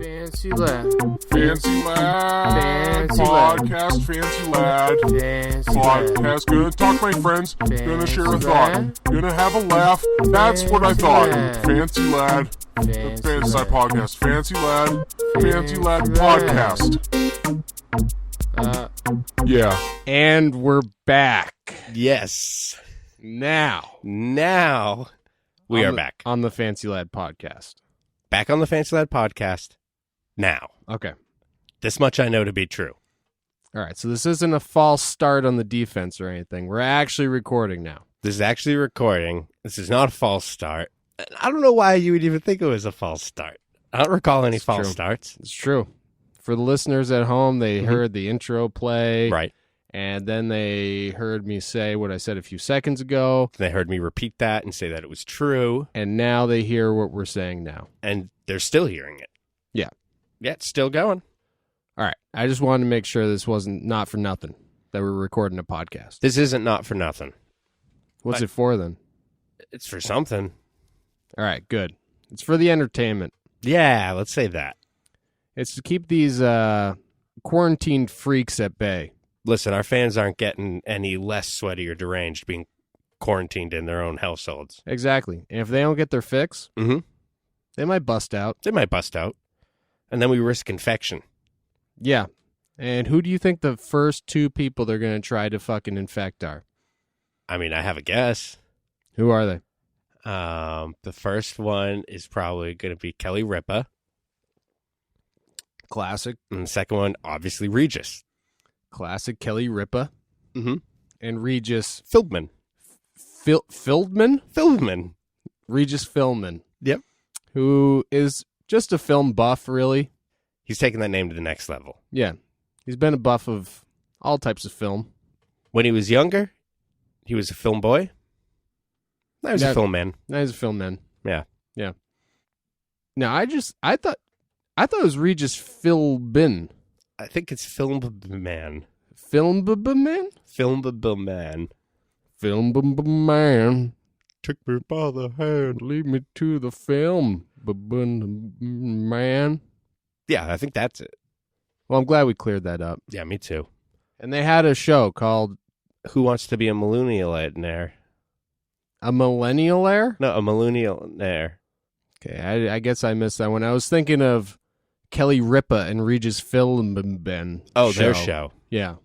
Fancy lad. Fancy lad. Fancy Podcast. lad. Fancy lad. Fancy lad. Podcast. Gonna talk to my friends. Gonna share a Fancy thought. lad. Gonna have a laugh. That's what I Fancy thought. lad. Fancy lad. Fancy Fancy lad. podcast. Fancy lad. Fancy lad Fancy podcast. Yeah. And we're back. Yes. Now We on are the- back. on the Fancy Lad podcast. Back on the Fancy Lad podcast. Now. Okay. This much I know to be true. All right. So this isn't a false start on the defense or anything. We're actually recording now. This is actually recording. This is not a false start. I don't know why you would even think it was a false start. I don't recall any It's false true. starts. It's true. For the listeners at home, they heard the intro play. Right. And then they heard me say what I said a few seconds ago. They heard me repeat that and say that it was true. And now they hear what we're saying now. And they're still hearing it. Yeah. Yeah, it's still going. All right. I just wanted to make sure this wasn't not for nothing, that we're recording a podcast. This isn't not for nothing. What's it for then? It's for something. All right. Good. It's for the entertainment. Yeah, let's say that. It's to keep these quarantined freaks at bay. Listen, our fans aren't getting any less sweaty or deranged being quarantined in their own households. Exactly. And if they don't get their fix, Mhm. they might bust out. They might bust out. And then we risk infection. Yeah. And who do you think the first two people they're going to try to fucking infect are? I mean, I have a guess. Who are they? The first one is probably going to be Kelly Ripa. Classic. And the second one, obviously, Regis. Classic Kelly Ripa. Mm-hmm. And Regis Philbin. Fieldman? Philbin. Regis Philbin. Yep. Who is just a film buff, really. He's taking that name to the next level. Yeah. He's been a buff of all types of film. When he was younger, he was a film boy. Now he's Yeah. a film man. Now he's a film man. Yeah. Yeah. Now, I thought it was Regis Philbin. I think it's film man. Man? Film man. Man. Took me by the hand. Lead me to the film, man. Yeah, I think that's it. Well, I'm glad we cleared that up. Yeah, me too. And they had a show called Who Wants to Be a Millionaire? A Millennialaire? No, a millionaire. Okay, I guess I missed that one. I was thinking of Kelly Ripa and Regis Philbin. Oh, their show. Yeah.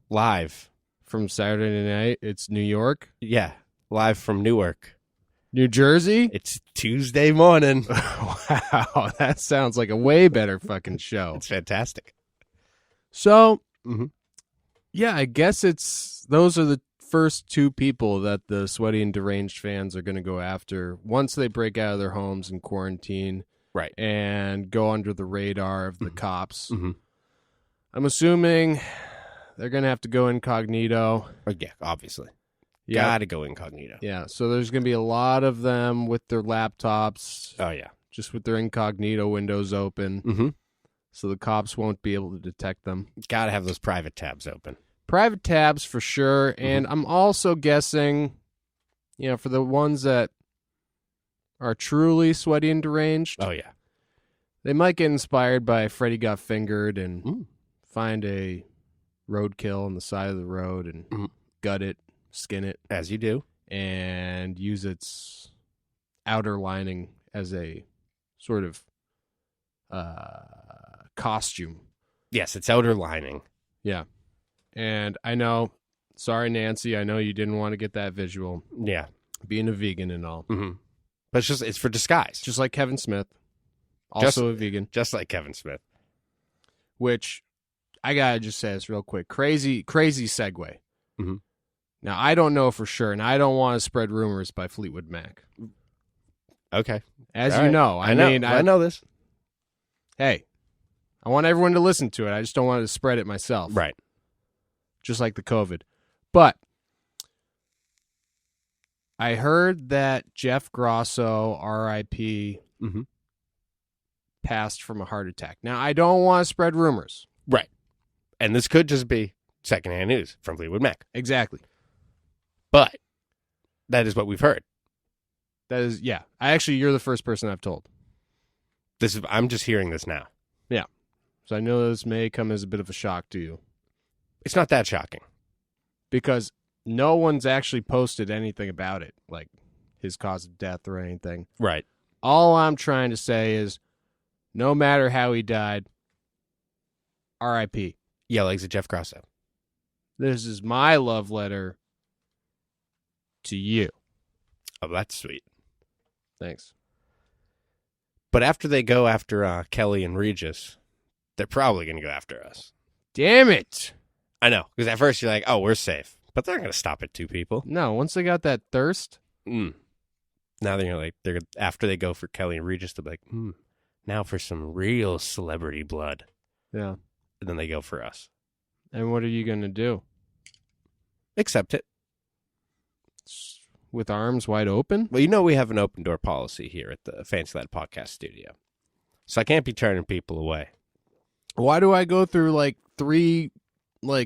Live. From Saturday night. It's New York. Yeah, live from Newark. New Jersey? It's Tuesday morning. Wow, that sounds like a way better fucking show. It's fantastic. So, Mhm. yeah, I guess those are the first two people that the sweaty and deranged fans are going to go after once they break out of their homes and quarantine. Right. And go under the radar of the cops. Mm-hmm. I'm assuming they're going to have to go incognito. Yeah, obviously. Yeah. Gotta go incognito. Yeah, so there's going to be a lot of them with their laptops, Oh, yeah. just with their incognito windows open, Mm-hmm. so the cops won't be able to detect them. Gotta have those private tabs open. Private tabs for sure, and I'm also guessing, for the ones that are truly sweaty and deranged, Oh, yeah. they might get inspired by Freddy Got Fingered and Mm. find a roadkill on the side of the road and Mhm. gut it, skin it, As you do. and use its outer lining as a sort of costume. Yes, it's outer lining. Yeah. And I know, sorry, Nancy, I know you didn't want to get that visual, Yeah. being a vegan and all. Mm-hmm. But it's for disguise. Just like Kevin Smith, also a vegan, Just like Kevin Smith. which I got to just say this real quick. Crazy segue. Mhm. Now, I don't know for sure, and I don't want to spread rumors by Fleetwood Mac. Okay. As All you right. know, I know. mean, I know this. Hey, I want everyone to listen to it. I just don't want to spread it myself. Right. Just like the COVID. But I heard that Jeff Grosso, R.I.P., Mhm. passed from a heart attack. Now, I don't want to spread rumors. Right. And this could just be secondhand news from Fleetwood Mac. Exactly. But that is what we've heard. That is, yeah. You're the first person I've told. I'm just hearing this now. So I know this may come as a bit of a shock to you It's not that shocking. because no one's actually posted anything about it, like his cause of death or anything. Right. All I'm trying to say is no matter how he died, R.I.P. Yeah, legs of Jeff Grosso. This is my love letter to you. Oh, that's sweet. Thanks. But after they go after Kelly and Regis, they're probably going to go after us. Damn it. I know. Because at first you're like, oh, we're safe. But they're going to stop at 2 people. No, once they got that thirst, Now they're like, after they go for Kelly and Regis, they'll be like, now for some real celebrity blood. yeah. And then they go for us. And what are you going to do? Accept it. With arms wide open? Well, you know we have an open door policy here at the Fancy Lad Podcast Studio. So I can't be turning people away. Why do I go through like 3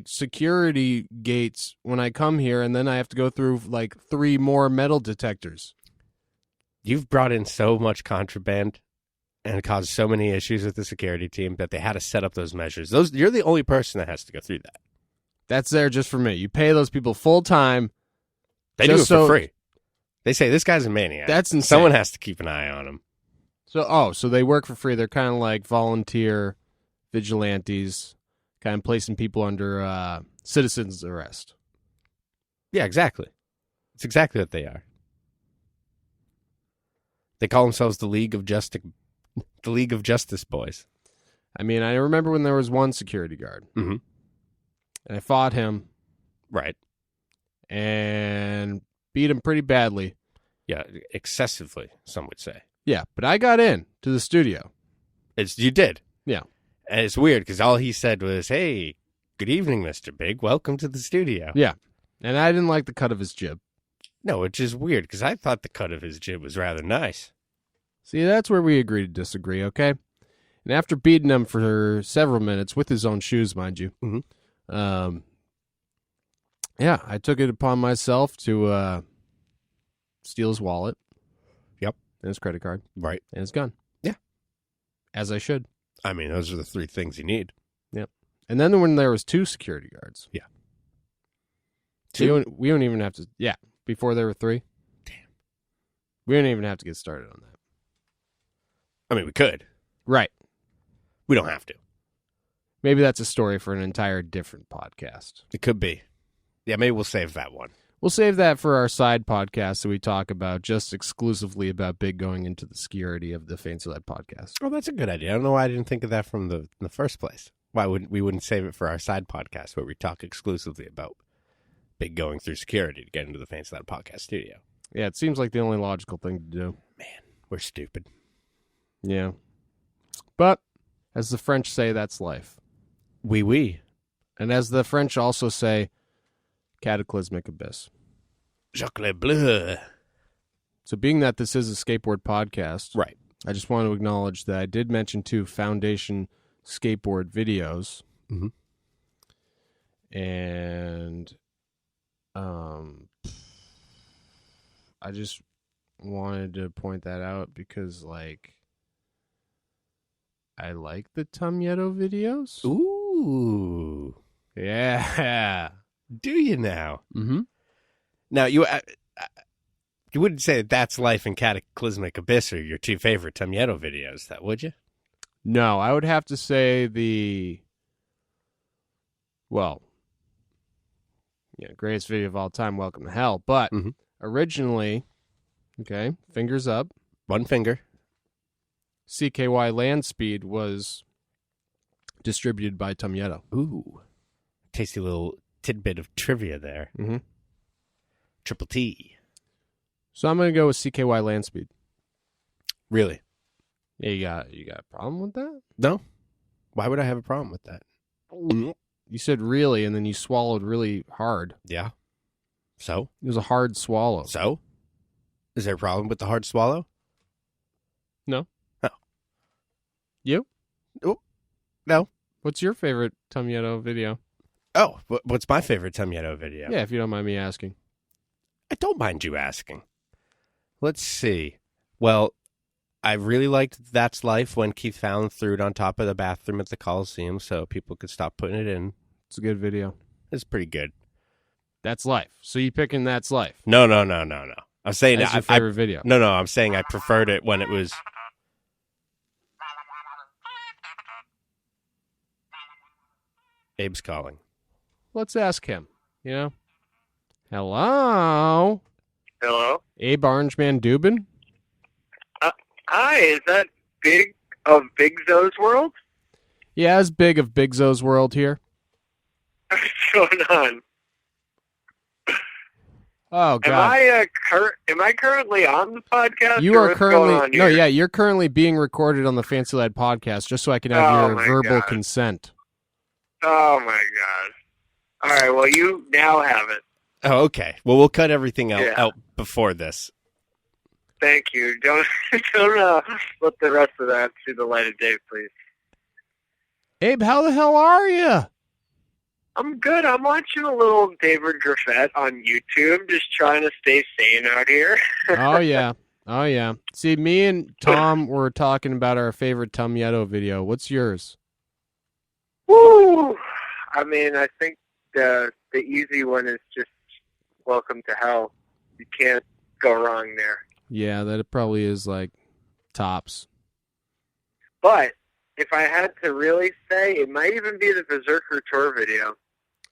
security gates when I come here and then I have to go through like 3 more metal detectors? You've brought in so much contraband and caused so many issues with the security team that they had to set up those measures. You're the only person that has to go through that. That's there just for me. You pay those people full time. They do it Just for so- free. They say this guy's a maniac. That's insane. Someone has to keep an eye on him. So they work for free. They're kind of like volunteer vigilantes, kind of placing people under citizen's arrest. Yeah, exactly. It's exactly what they are. They call themselves the League of Justice Boys. I mean, I remember when there was one security guard, Mhm. and I fought him Right. and beat him pretty badly. Yeah, excessively, some would say. Yeah, but I got in to the studio. You did. Yeah. And it's weird because all he said was, hey, good evening, Mr. Big. Welcome to the studio. Yeah, and I didn't like the cut of his jib. No, which is weird because I thought the cut of his jib was rather nice. See, that's where we agree to disagree, okay? And after beating him for several minutes, with his own shoes, mind you, Mhm. yeah, I took it upon myself to steal his wallet. Yep. And his credit card. Right. And his gun. Yeah. As I should. I mean, those are the 3 things you need. Yep. And then when there was 2 security guards. Yeah. We 2? don't even have to, yeah, before there were 3. Damn. We don't even have to get started on that. I mean, we could. Right. We don't have to. Maybe that's a story for an entire different podcast. It could be. Yeah, maybe we'll save that one. We'll save that for our side podcast that we talk about just exclusively about Big going into the security of the Fancy Lad podcast. Oh, that's a good idea. I don't know why I didn't think of that from in the first place. Why wouldn't save it for our side podcast where we talk exclusively about Big going through security to get into the Fancy Lad Podcast studio? Yeah, it seems like the only logical thing to do. Man, we're stupid. Yeah. But, as the French say, that's life. Oui. And as the French also say, cataclysmic abyss. Chocolat bleu. So being that this is a skateboard podcast, Right. I just want to acknowledge that I did mention 2 Foundation skateboard videos. Mhm. And I just wanted to point that out because, like, I like the Tumyeto videos. Ooh. Yeah. Do you now? Mm-hmm. Now, you wouldn't say that's Life and Cataclysmic Abyss are your 2 favorite Tumyeto videos, that would you? No, I would have to say greatest video of all time, Welcome to Hell. But Mhm. originally, okay, fingers up, One finger. CKY Land Speed was distributed by Tumyeto. Ooh. Tasty little tidbit of trivia there. Mm-hmm. Triple T. So I'm going to go with CKY Land Speed. Really? Yeah, you got a problem with that? No. Why would I have a problem with that? You said really, and then you swallowed really hard. Yeah. So? It was a hard swallow. So? Is there a problem with the hard swallow? No. Oh. You? Oh. No. What's your favorite Tumyeto video? Oh, what's my favorite Tumyeto video? Yeah, if you don't mind me asking. I don't mind you asking. Let's see. Well, I really liked That's Life when Keith Fallon threw it on top of the bathroom at the Coliseum so people could stop putting it in. It's a good video. It's pretty good. That's Life. So you picking That's Life? No. I'm saying That's your favorite video. No, I'm saying I preferred it when it was. Abe's calling. Let's ask him. Hello? Hello? Abe Orangeman Dubin? Hi, is that Big of Bigzo's World? Yeah, it's Big of Bigzo's World here. What's going on? Oh, God. Am I currently on the podcast? You or are what's going on currently... here? No, yeah, you're currently being recorded on the Fancy Lad podcast just so I can have Oh, your my verbal God. consent. Oh, my God. All right, well, you now have it. Oh, okay. Well, we'll cut everything Yeah. out before this. Thank you. Don't let the rest of that see the light of day, please. Abe, how the hell are you? I'm good. I'm watching a little David Graffett on YouTube, just trying to stay sane out here. Oh, yeah. See, me and Tom were talking about our favorite Tom Yetto video. What's yours? Woo! I mean, I think the easy one is just Welcome to Hell. You can't go wrong there. Yeah, that probably is like tops. But if I had to really say, it might even be the Berserker tour video.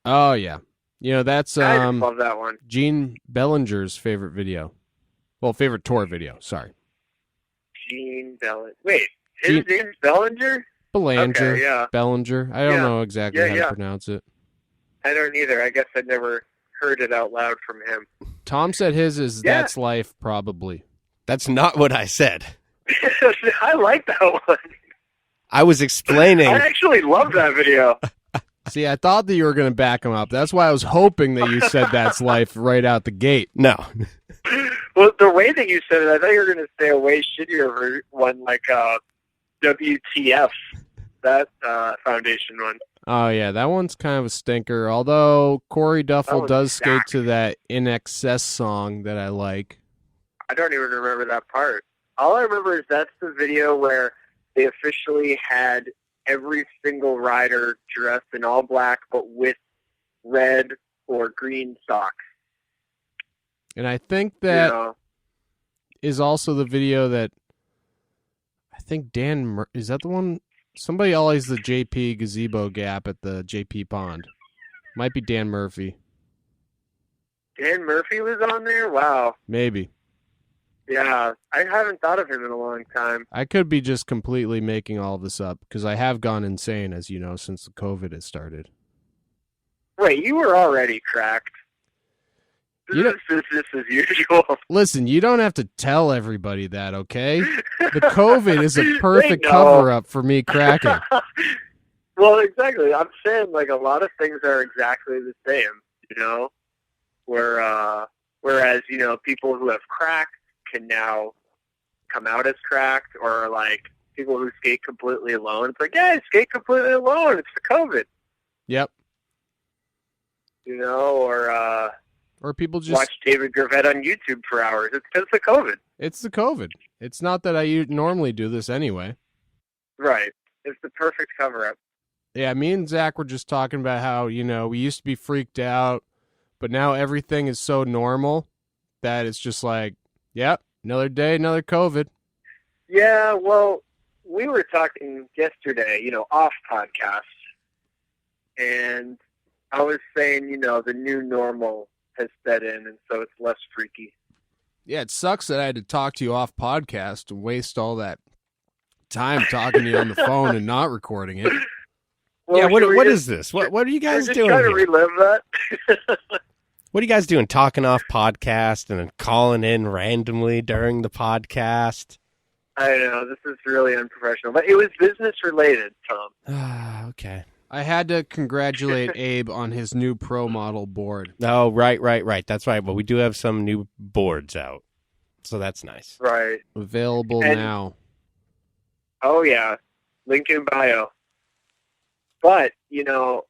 Oh, yeah. That's I just love that one. Gene Bellinger's favorite video. Well, favorite tour video, sorry. Gene Bellinger. Wait, his name's Bellinger? Belanger. Okay, yeah. Bellinger. I don't Yeah. know exactly how to pronounce it. I don't either. I guess I never heard it out loud from him. Tom said his is Yeah. That's Life, probably. That's not what I said. I like that one. I was explaining. I actually love that video. See, I thought that you were going to back him up. That's why I was hoping that you said That's Life right out the gate. No. Well, the way that you said it, I thought you were going to say a way shittier one like WTF, that Foundation one. Oh, yeah, that one's kind of a stinker. Although Corey Duffel one's does skate stacked. to that In Excess song that I like. I don't even remember that part. All I remember is that's the video where they officially had every single rider dressed in all black but with red or green socks. And I think that You know? is also the video that I think is that the one? Somebody always the JP gazebo gap at the JP pond. Might be Dan Murphy. Dan Murphy was on there? Wow. Maybe. Yeah, I haven't thought of him in a long time. I could be just completely making all this up because I have gone insane, as you know, since the COVID has started. Wait, you were already cracked. You This is business as usual. Listen, you don't have to tell everybody that, okay? The COVID is a perfect They know. cover-up for me cracking. Well, exactly. I'm saying, like, a lot of things are exactly the same, you know? Whereas, you know, people who have cracked can now come out as cracked, or, like, people who skate completely alone. It's like, yeah, skate completely alone. It's the COVID, Yep. you know? Or people just... Watch David Graffett on YouTube for hours. It's because of COVID. It's the COVID. It's not that I normally do this anyway. Right. It's the perfect cover-up. Yeah, me and Zach were just talking about how, you know, we used to be freaked out, but now everything is so normal that it's just like, yep, another day, another COVID. Yeah, well, we were talking yesterday, you know, off podcast, and I was saying, you know, the new normal has set in, and so it's less freaky. Yeah, it sucks that I had to talk to you off podcast and waste all that time talking to you on the phone and not recording it. Well, Yeah, should we what just- is this? What are you should we guys just doing try to here? relive that? What are you guys doing? Talking off podcast and then calling in randomly during the podcast? I know, this is really unprofessional, but it was business related, Tom. Ah, okay. I had to congratulate Abe on his new pro model board. Oh, right. That's right. But we do have some new boards out, so that's nice. Right. Available And- now. Oh, yeah. Link in bio. But, you know,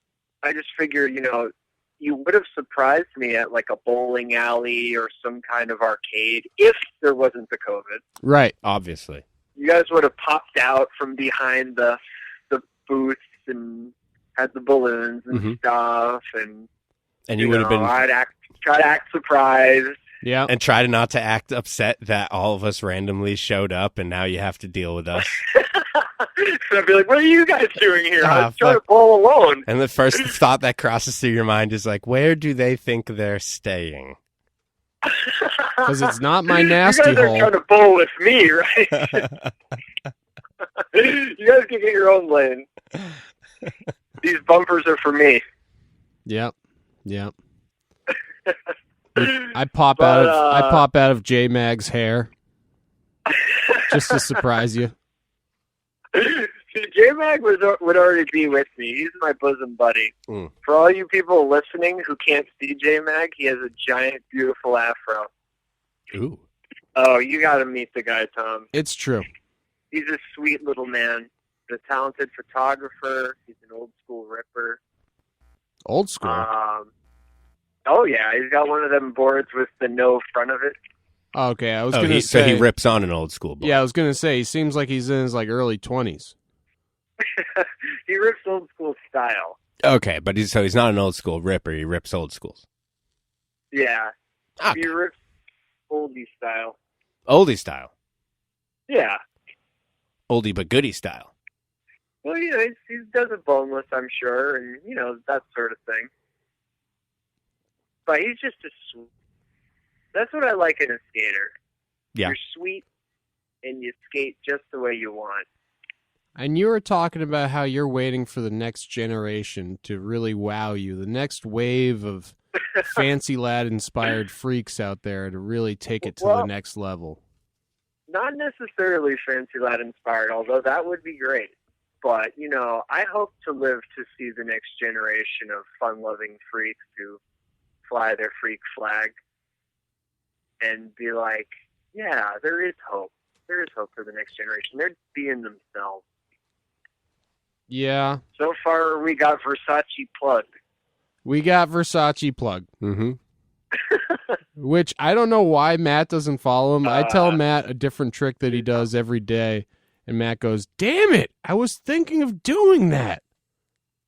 I just figured, you know, you would have surprised me at like a bowling alley or some kind of arcade if there wasn't the COVID. Right. Obviously. you guys would have popped out from behind the booths and had the balloons and stuff, and you would have been I'd try to act surprised. Yeah. and try not to act upset that all of us randomly showed up, and now you have to deal with us. So I'd be like, "What are you guys doing here? I was trying fuck. to bowl alone." And the first thought that crosses through your mind is like, where do they think they're staying? Because it's not my nasty You guys hole. are trying to bowl with me, right? You guys can get your own lane. These bumpers are for me. Yep. I pop out of J Mag's hair just to surprise you. J-Mag would already be with me. He's my bosom buddy. For all you people listening who can't see J-Mag, he has a giant, beautiful afro. Ooh. Oh, you got to meet the guy, Tom. It's true. He's a sweet little man. He's a talented photographer. He's an old-school ripper. Old school. Oh, yeah. He's got one of them boards with the no front of it. Okay, I was going to say. So he rips on an old school board. Yeah, I was going to say, he seems like he's in his early 20s. He rips old school style. Okay, but he's not an old school ripper. He rips old schools. Yeah. Okay. He rips oldie style. Oldie style. Yeah. Oldie but goodie style. Well, he does it boneless, I'm sure, and, that sort of thing. But he's just a sweet. That's what I like in a skater. Yeah. You're sweet, and you skate just the way you want. And you were talking about how you're waiting for the next generation to really wow you, the next wave of fancy lad-inspired freaks out there to really take it to the next level. Not necessarily fancy lad inspired, although that would be great. But, I hope to live to see the next generation of fun-loving freaks who fly their freak flag and be like, yeah, there is hope. There is hope for the next generation. They're being themselves. Yeah. So far, we got Versace plugged. We got Versace plugged. Mm-hmm. Which I don't know why Matt doesn't follow him. I tell Matt a different trick that he does every day, and Matt goes, "Damn it, I was thinking of doing that."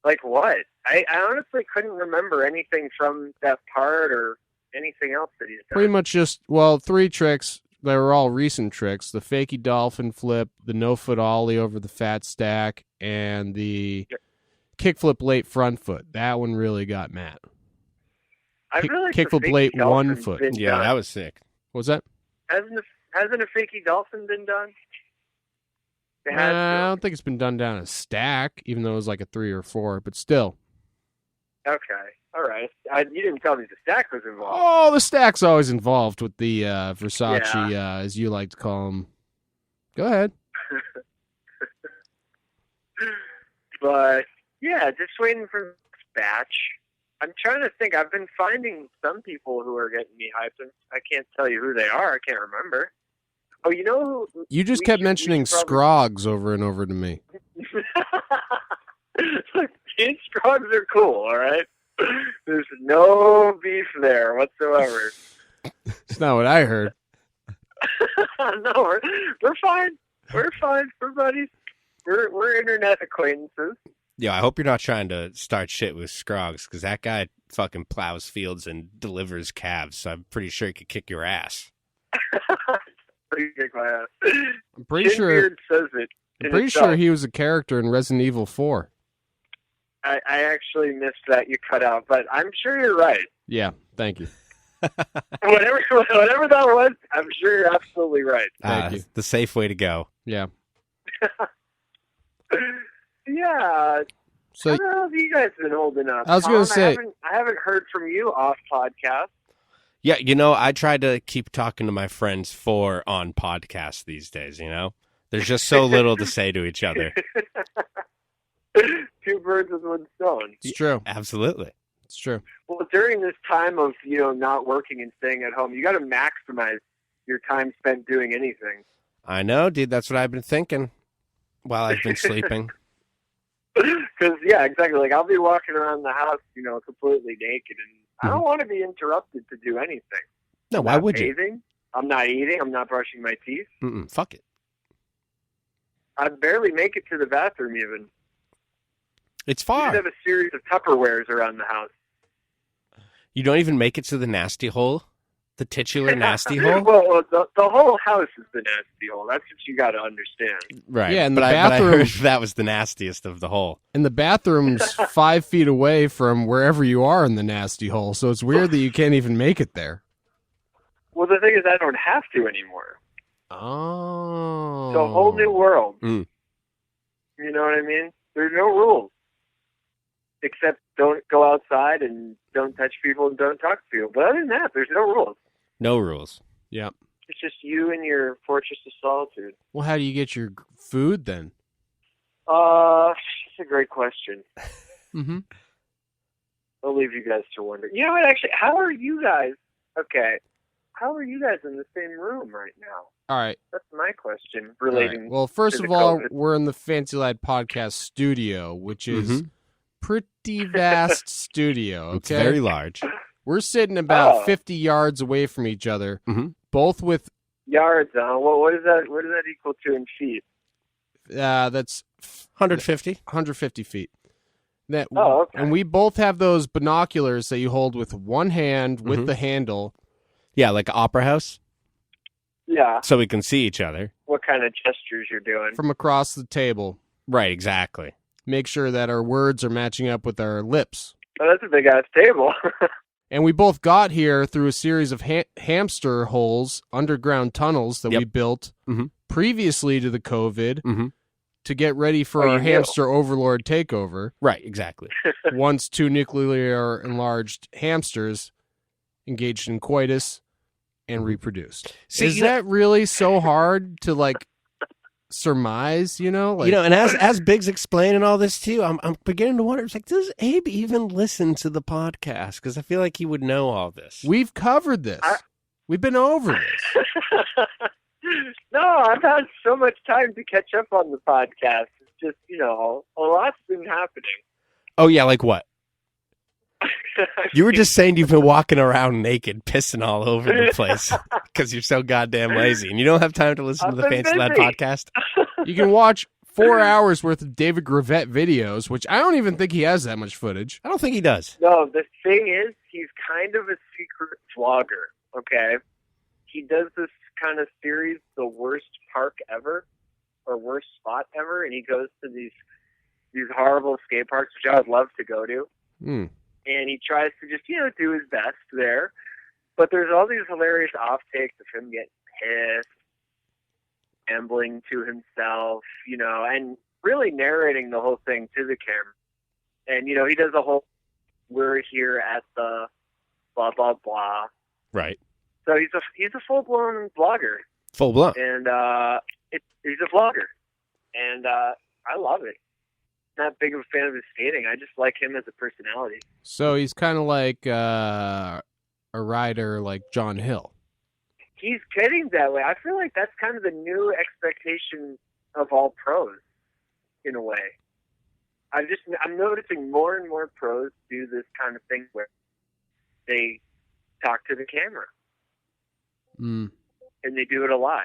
Like what? I honestly couldn't remember anything from that part or anything else that he's done. Pretty much just, 3 tricks. They were all recent tricks. The fakey dolphin flip, the no-foot ollie over the fat stack, and the kickflip late front foot. That one really got Matt. I feel like kickflip late 1 foot. Yeah, that was sick. What was that? Hasn't a fakey dolphin been done? I don't think it's been done down a stack, even though it was like a 3 or 4, but still. Okay. All right. You didn't tell me the stack was involved. Oh, the stack's always involved with the Versace, as you like to call them. Go ahead. But, yeah, just waiting for this batch. I'm trying to think. I've been finding some people who are getting me hyped, and I can't tell you who they are. I can't remember. Oh, you know who? You just kept mentioning Scrogs over and over to me. These Scrogs are cool, all right? There's no beef there whatsoever. It's not what I heard. No, we're fine. We're fine. We're buddies. We're internet acquaintances. Yeah, I hope you're not trying to start shit with Scroggs, because that guy fucking plows fields and delivers calves, so I'm pretty sure he could kick your ass. I'm pretty sure. Says it I'm pretty sure he was a character in Resident Evil 4. I actually missed that you cut out, but I'm sure you're right. Yeah, thank you. Whatever that was, I'm sure you're absolutely right. Thank you. The safe way to go. Yeah. Yeah. So How the hell have you guys been holding up? I was going to say, I haven't heard from you off podcast. Yeah, I try to keep talking to my friends on podcasts these days, There's just so little to say to each other. 2 birds with 1 stone. it's true. Absolutely. It's true. Well, during this time of, not working and staying at home, you got to maximize your time spent doing anything. I know, dude. That's what I've been thinking while I've been sleeping. Because, yeah, exactly. Like, I'll be walking around the house, completely naked, and I don't want to be interrupted to do anything. No, why would you? I'm not eating. I'm not brushing my teeth. Fuck it. I barely make it to the bathroom even. It's I far. have a series of Tupperwares around the house. You don't even make it to the nasty hole? The titular nasty hole? Well, the whole house is the nasty hole. That's what you got to understand. Right. Yeah, and but the but I bathroom- heard that was the nastiest of the hole. And the bathroom's 5 feet away from wherever you are in the nasty hole, so it's weird that you can't even make it there. Well, the thing is, I don't have to anymore. Oh. It's a whole new world. Mm. You know what I mean? There's no rules. Except don't go outside and don't touch people and don't talk to people. But other than that, there's no rules. No rules. Yeah. It's just you and your fortress of solitude. Well, how do you get your food then? It's a great question. Mm-hmm. I'll leave you guys to wonder. You know what, actually, how are you guys in the same room right now? All right. That's my question All relating. right. Well, first to of the all, COVID. we're in the Fancy Lad Podcast studio, which is Mhm. pretty vast studio. Okay. It's very large. We're sitting about Oh. 50 yards away from each other, Mhm. both with Yards, huh? Well, what does that equal to in feet? that's 150. 150 feet. That Oh, okay. And we both have those binoculars that you hold with one hand with Mhm. the handle. Yeah, like Opera House, Yeah. so we can see each other. What kind of gestures you're doing? From across the table. Right, exactly. Make sure that our words are matching up with our lips. Oh, that's a big ass table. And we both got here through a series of hamster holes, underground tunnels that Yep. we built Mhm. previously to the COVID Mhm. to get ready for Oh, our you knew. hamster overlord takeover. Right, exactly. Once two nuclear enlarged hamsters engaged in coitus and reproduced. See, Is you know- that really so hard to like surmise? You know, like, And as Biggs explaining all this too, I'm beginning to wonder. It's like, does Abe even listen to the podcast? Because I feel like he would know all this. we've covered this. We've been over this. No, I've had so much time to catch up on the podcast. It's just, a lot's been happening. Oh yeah, like what? You were just saying you've been walking around naked, pissing all over the place because you're so goddamn lazy, and you don't have time to listen to I've the been Fancy Lad busy. podcast. You can watch 4 hours worth of David Gravette videos, which I don't even think he has that much footage. I don't think he does. No, the thing is, he's kind of a secret vlogger, okay? He does this kind of series, The Worst Park Ever, or Worst Spot Ever, and he goes to these horrible skate parks, which I would love to go to. Hmm. And he tries to just, do his best there. But there's all these hilarious offtakes of him getting pissed, ambling to himself, and really narrating the whole thing to the camera. And, he does a whole, we're here at the blah, blah, blah. Right. So he's a full-blown vlogger. Full blown. And he's a vlogger. And I love it. Not big of a fan of his skating. I just like him as a personality. So he's kind of like a rider like John Hill. He's getting that way. I feel like that's kind of the new expectation of all pros, in a way. I'm noticing more and more pros do this kind of thing where they talk to the camera, Mm. and they do it a lot.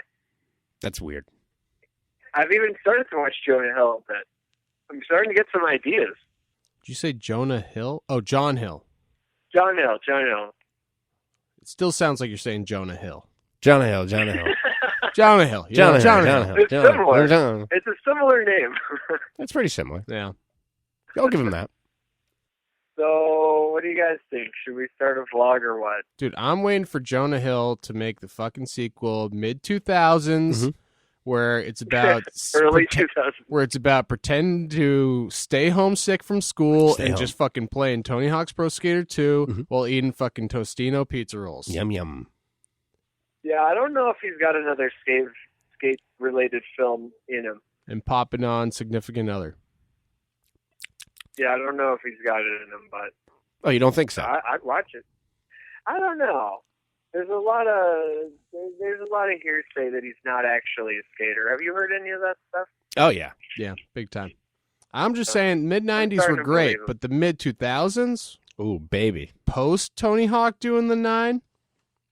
That's weird. I've even started to watch Jonah Hill a bit. I'm starting to get some ideas. Did you say Jonah Hill? Oh, John Hill. John Hill. It still sounds like you're saying Jonah Hill. Jonah Hill. Jonah Hill. Jonah Hill. You know, Jonah Hill. It's similar. It's a similar name. That's pretty similar. Yeah. I'll give him that. So, what do you guys think? Should we start a vlog or what? Dude, I'm waiting for Jonah Hill to make the fucking sequel mid-2000s Mhm. where it's about Early 2000s. where it's about pretending to stay homesick from school Stay and home. just fucking playing Tony Hawk's Pro Skater 2 Mhm. while eating fucking Tostino pizza rolls. Yum yum. Yeah, I don't know if he's got another skate-related film in him. And popping on Significant Other. Yeah, I don't know if he's got it in him, but Oh, you don't think so? I'd watch it. I don't know. There's a lot of hearsay that he's not actually a skater. Have you heard any of that stuff? Oh yeah. Yeah, big time. I'm just saying mid-90s starting were to great, believe him. but the mid-2000s, Ooh, baby. post Tony Hawk doing the 9?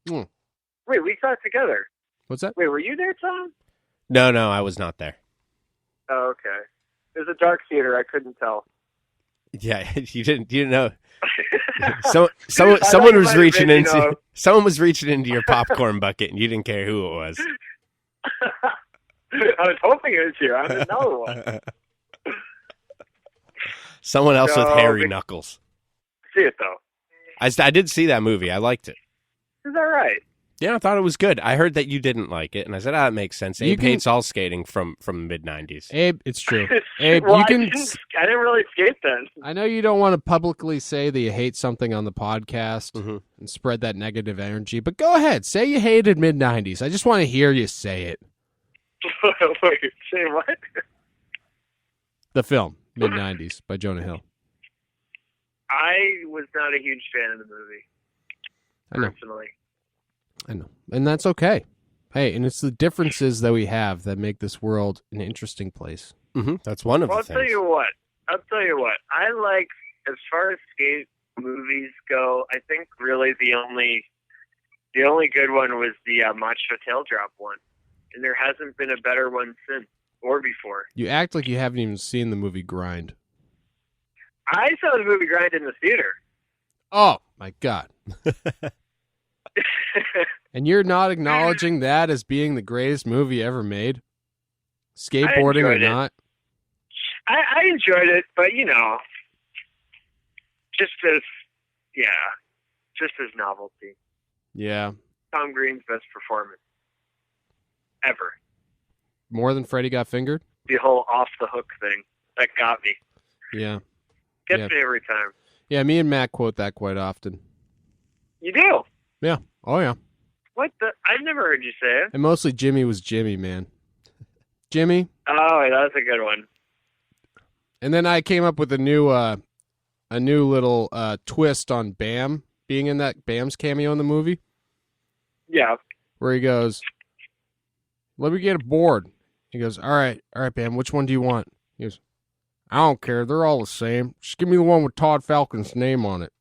Wait, we saw it together. What's that? Wait, were you there, Tom? No, I was not there. Oh, okay. It was a dark theater. I couldn't tell. Yeah, you didn't know. So thought someone you was might have reaching been, into someone was reaching into your popcorn bucket, and you didn't care who it was. I was hoping it was you. I didn't know it was. Someone else with No, hairy but- knuckles. See it, though. I did see that movie. I liked it. It's all right. Yeah, I thought it was good. I heard that you didn't like it, and I said, "Ah, it makes sense." You Abe can- hates all skating from the mid-'90s. Abe, it's true. Abe, Well, you I can. didn't really skate then. I know you don't want to publicly say that you hate something on the podcast Mhm. and spread that negative energy, but go ahead. Say you hated mid-'90s. I just want to hear you say it. Wait, say what? The film, mid-'90s, by Jonah Hill. I was not a huge fan of the movie, I know. personally. I know. And that's okay. Hey, and it's the differences that we have that make this world an interesting place. That's one of Well, the I'll things. tell you what. I like, as far as skate movies go, I think really the only good one was the Macho Tail Drop one. And there hasn't been a better one since or before. You act like you haven't even seen the movie Grind. I saw the movie Grind in the theater. Oh, my God. And you're not acknowledging that as being the greatest movie ever made? Skateboarding or enjoyed it. not? I enjoyed it, but just as novelty. Yeah. Tom Green's best performance ever. More than Freddie Got Fingered? The whole off the hook thing that got me. Yeah. Gets Yeah. me every time. Yeah, me and Matt quote that quite often. You do? Yeah. Oh, yeah. What the? I've never heard you say it. And mostly Jimmy was Jimmy, man. Jimmy. Oh, that's a good one. And then I came up with a new little twist on Bam being in that Bam's cameo in the movie, Yeah. where he goes, "Let me get a board." He goes, all right, Bam, which one do you want? He goes, I don't care. They're all the same. Just give me the one with Todd Falcon's name on it.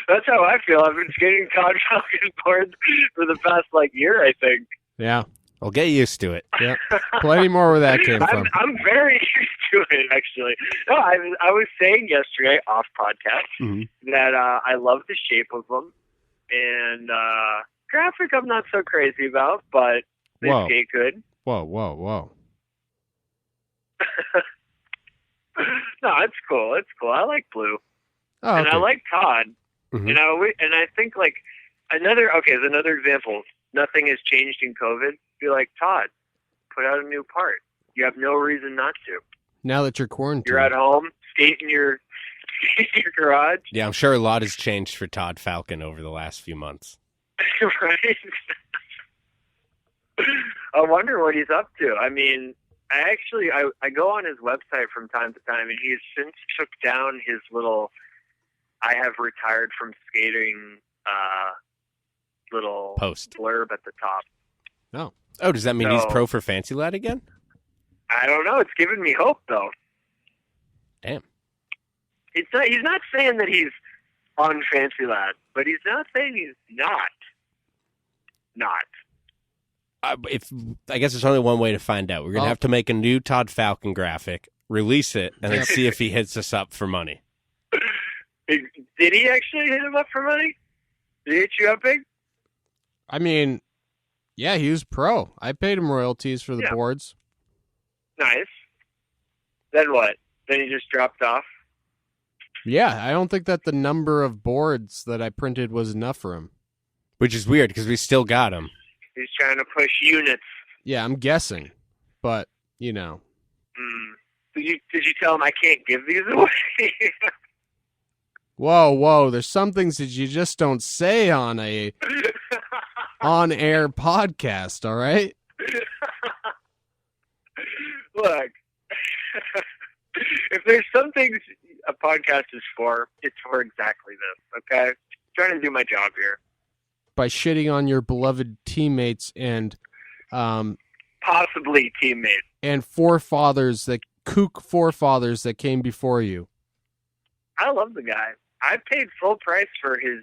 That's how I feel. I've been skating Todd Falcon boards for the past year, I think. Yeah. Well, get used to it. Yeah. Plenty more where that came from. I'm very used to it, actually. No, I was saying yesterday off podcast that I love the shape of them, and graphic I'm not so crazy about, but they Whoa. skate good. Whoa. No, it's cool. It's cool. I like Blue, Oh, and I okay. like Todd, Mhm. and I think another example. Nothing has changed in COVID. Be like, Todd, put out a new part. You have no reason not to. Now that you're quarantined. You're at home, skate in your garage, Yeah, I'm sure a lot has changed for Todd Falcon over the last few months. right? I wonder what he's up to. I mean, I go on his website from time to time, and he's since took down his little "I have retired from skating" little Post. blurb at the top. Oh, does that mean he's No. pro for Fancy Lad again? I don't know. It's giving me hope, though. Damn. He's not saying that he's on Fancy Lad, but he's not saying he's not. I guess there's only one way to find out. We're going to Oh. have to make a new Todd Falcon graphic, release it, and then see if he hits us up for money. Did he actually hit him up for money? Did he hit you up big? I mean, yeah, he was pro. I paid him royalties for the Yeah. boards. Nice. Then what? Then he just dropped off? Yeah, I don't think that the number of boards that I printed was enough for him. Which is weird because we still got him. He's trying to push units. Yeah, I'm guessing. But, you know. Did you tell him I can't give these away? Whoa, there's some things that you just don't say on a on-air podcast, all right? Look, if there's some things a podcast is for, it's for exactly this, okay? Trying to do my job here. By shitting on your beloved teammates and Possibly teammates. kook forefathers that came before you. I love the guy. I paid full price for his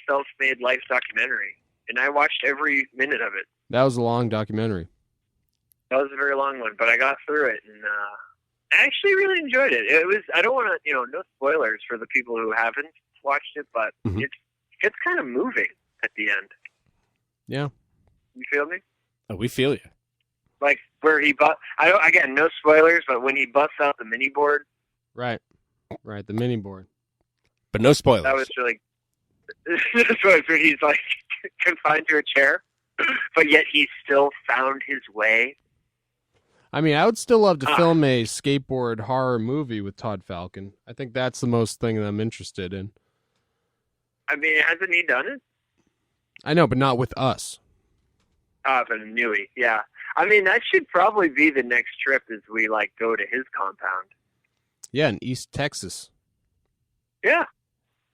self-made life documentary, and I watched every minute of it. That was a long documentary. That was a very long one, but I got through it, and I actually really enjoyed it. It was, I don't want to, no spoilers for the people who haven't watched it, but it's kind of moving at the end. Yeah. You feel me? Oh, we feel you. Like where he again, no spoilers, but when he busts out the mini board. Right, the mini board. But no spoilers. That was really, where he's like confined to a chair, but yet he still found his way. I mean, I would still love to film a skateboard horror movie with Todd Falcon. I think that's the most thing that I'm interested in. I mean, hasn't he done it? I know, but not with us. But Newey, yeah. I mean, that should probably be the next trip as we go to his compound. Yeah, in East Texas. Yeah.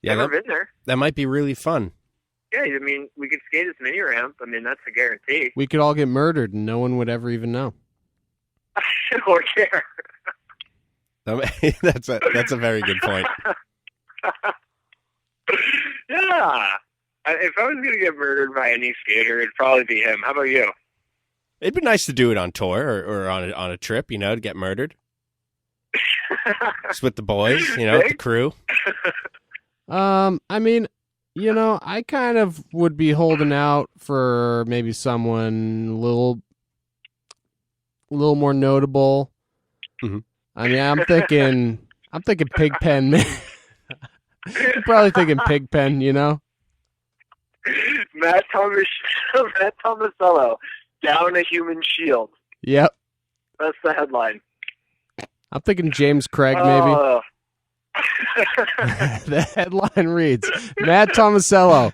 Yeah, Never been there. That might be really fun. Yeah, I mean, we could skate his mini ramp. I mean, that's a guarantee. We could all get murdered and no one would ever even know. Or care. That's a very good point. Yeah. If I was going to get murdered by any skater, it'd probably be him. How about you? It'd be nice to do it on tour or on a trip, to get murdered. Just with the boys, the crew. I mean, I kind of would be holding out for maybe someone a little more notable. Mm-hmm. I mean, I'm thinking Pigpen. I'm probably thinking Pigpen, Matt Tomasello, down a human shield. Yep. That's the headline. I'm thinking James Craig, maybe. The headline reads, Matt Tomasello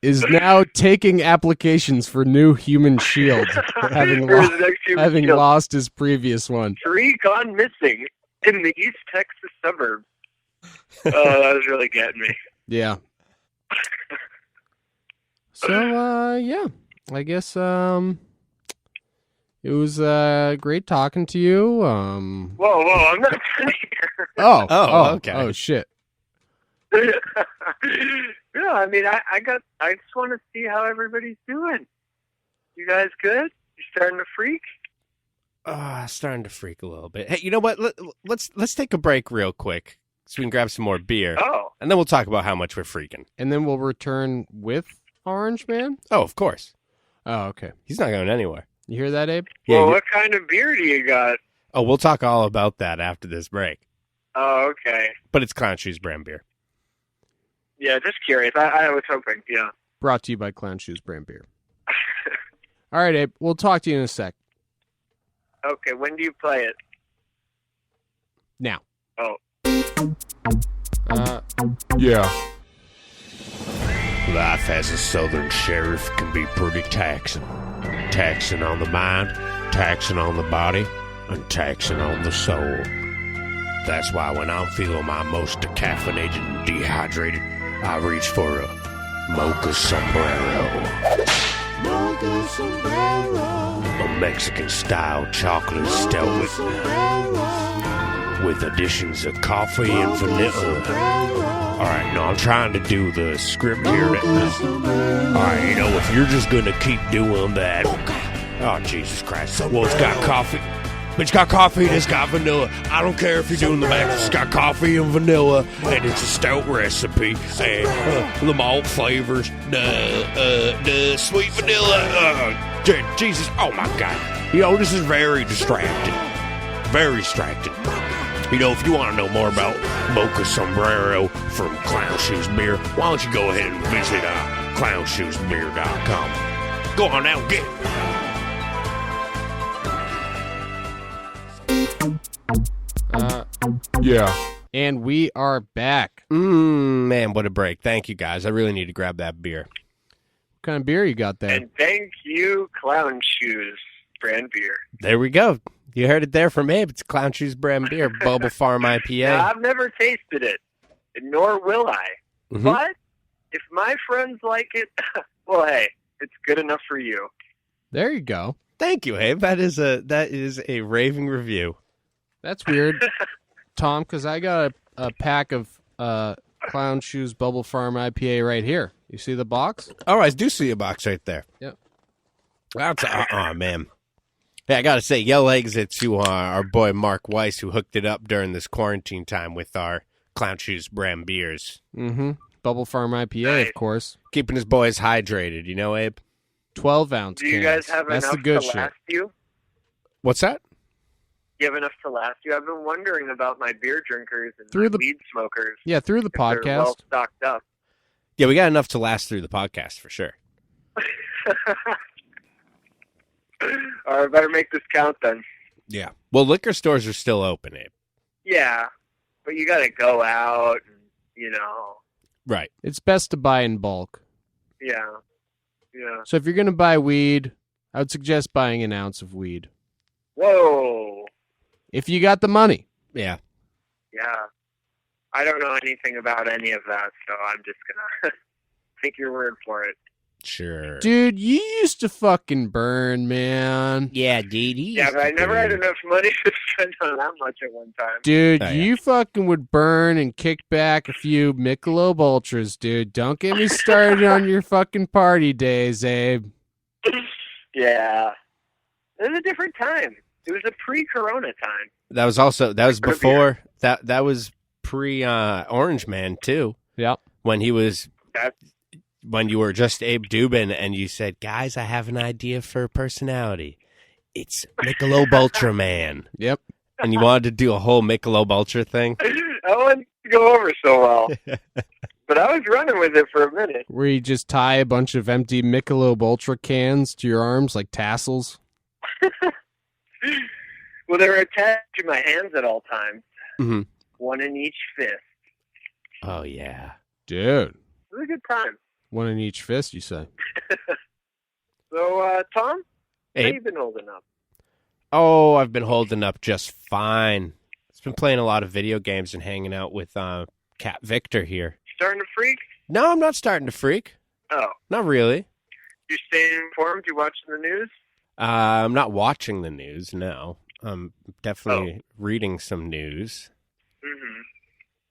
is now taking applications for new human shield, having lost his previous one. 3 gone missing in the East Texas suburbs. Oh, that was really getting me. Yeah. So, yeah, I guess it was great talking to you. Whoa, I'm not done here. Oh, okay. Oh, shit. Yeah, I mean, I just want to see how everybody's doing. You guys good? You starting to freak? Starting to freak a little bit. Hey, you know what? Let's take a break real quick so we can grab some more beer. Oh. And then we'll talk about how much we're freaking. And then we'll return with Orangeman? Oh, of course. Oh, okay. He's not going anywhere. You hear that, Abe? Yeah, Well, what kind of beer do you got? Oh, we'll talk all about that after this break. Oh, okay. But it's Clown Shoes brand beer. Yeah, just curious. I was hoping, yeah. Brought to you by Clown Shoes brand beer. All right, Abe. We'll talk to you in a sec. Okay, when do you play it? Now. Oh. Yeah. Life as a southern sheriff can be pretty taxing. Taxing on the mind, taxing on the body, and taxing on the soul. That's why when I'm feeling my most decaffeinated and dehydrated, I reach for a mocha sombrero. Mocha sombrero. A Mexican-style chocolate stout with additions of coffee and vanilla. Alright, no, I'm trying to do the script here. Alright, if you're just gonna keep doing that. Oh, Jesus Christ. Well, it's got coffee. It's got coffee and it's got vanilla. I don't care if you're doing the back. It's got coffee and vanilla, and it's a stout recipe. And the malt flavors, the sweet vanilla. Jesus, oh my God. This is very distracting. Very distracting. If you want to know more about Mocha Sombrero from Clown Shoes Beer, why don't you go ahead and visit clownshoesbeer.com. Go on now, get it. Yeah. And we are back. Man, what a break. Thank you, guys. I really need to grab that beer. What kind of beer you got there? And thank you, Clown Shoes brand beer. There we go. You heard it there from Abe. It's Clown Shoes brand beer, Bubble Farm IPA. Now, I've never tasted it, nor will I. Mm-hmm. But if my friends like it, well, hey, it's good enough for you. There you go. Thank you, Abe. That is a raving review. That's weird, Tom, because I got a pack of Clown Shoes Bubble Farm IPA right here. You see the box? Oh, I do see a box right there. Yep. That's oh man. Hey, I gotta say, yell exit to our boy Mark Weiss, who hooked it up during this quarantine time with our Clown Shoes brand beers. Mm-hmm. Bubble Farm IPA, of course. Keeping his boys hydrated, you know, Abe? 12-ounce Do you cans. guys have That's enough the good to shit. last you? What's that? Do you have enough to last you? I've been wondering about my beer drinkers and Through my the- weed smokers. Yeah, through the If they're podcast. well stocked up. Yeah, we got enough to last through the podcast for sure. All right, better make this count then. Yeah. Well, liquor stores are still open, Abe. Yeah, but you got to go out and, Right. It's best to buy in bulk. yeah. So if you're going to buy weed, I would suggest buying an ounce of weed. Whoa. If you got the money. Yeah. Yeah. I don't know anything about any of that, so I'm just going to take your word for it. Sure. Dude, you used to fucking burn, man. Yeah, dude. Yeah, but I never had enough money to spend on that much at one time. Dude, Oh, yeah. you fucking would burn and kick back a few Michelob Ultras, dude. Don't get me started on your fucking party days, Abe. Yeah. It was a different time. It was a pre-corona time. That was before that was pre Orangeman too. Yep. When he was That's when you were just Abe Dubin and you said, "Guys, I have an idea for a personality. It's Michelob Ultra Man." Yep. And you wanted to do a whole Michelob Ultra thing. I wanted to go over so well. But I was running with it for a minute. Where you just tie a bunch of empty Michelob Ultra cans to your arms like tassels. Well, they were attached to my hands at all times. Mhm. One in each fist. Oh yeah. Dude. It was a good time. One in each fist, you say? So, Tom, how Abe? you been holding up? Oh, I've been holding up just fine. I've been playing a lot of video games and hanging out with Cat Victor here. Starting to freak? No, I'm not starting to freak. Oh. Not really. You staying informed? You watching the news? I'm not watching the news, no. I'm definitely reading some news. Mm-hmm.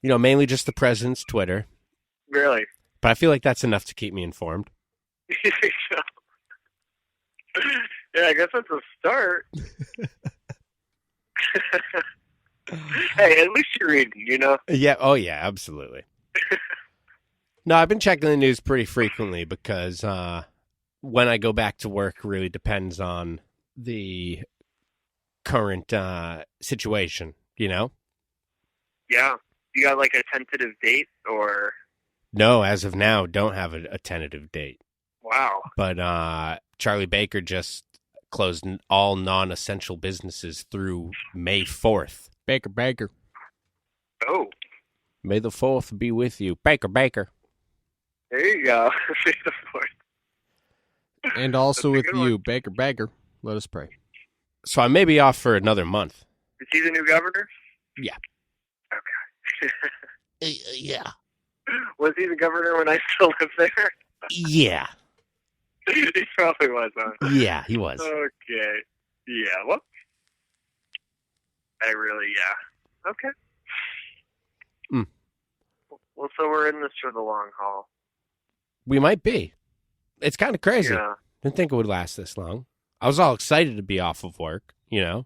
You know, mainly just the president's Twitter. Really? But I feel like that's enough to keep me informed. You think so? Yeah, I guess that's a start. Hey, at least you're reading, you know? Yeah, oh yeah, absolutely. No, I've been checking the news pretty frequently because when I go back to work really depends on the current situation, you know? Yeah. You got like a tentative date or... No, as of now, don't have a tentative date. Wow. But Charlie Baker just closed all non-essential businesses through May 4th. Baker. Oh, May the 4th be with you. Baker. there you go. And also That's a with good you, Baker. Let us pray. So I may be off for another month. Is he the new governor? Yeah. Okay. Yeah. Was he the governor when I still lived there? Yeah. He probably was, huh? Yeah, he was. Okay. Yeah, well. Yeah. Okay. Mm. Well, so we're in this for the long haul. We might be. It's kind of crazy. Yeah. Didn't think it would last this long. I was all excited to be off of work, you know?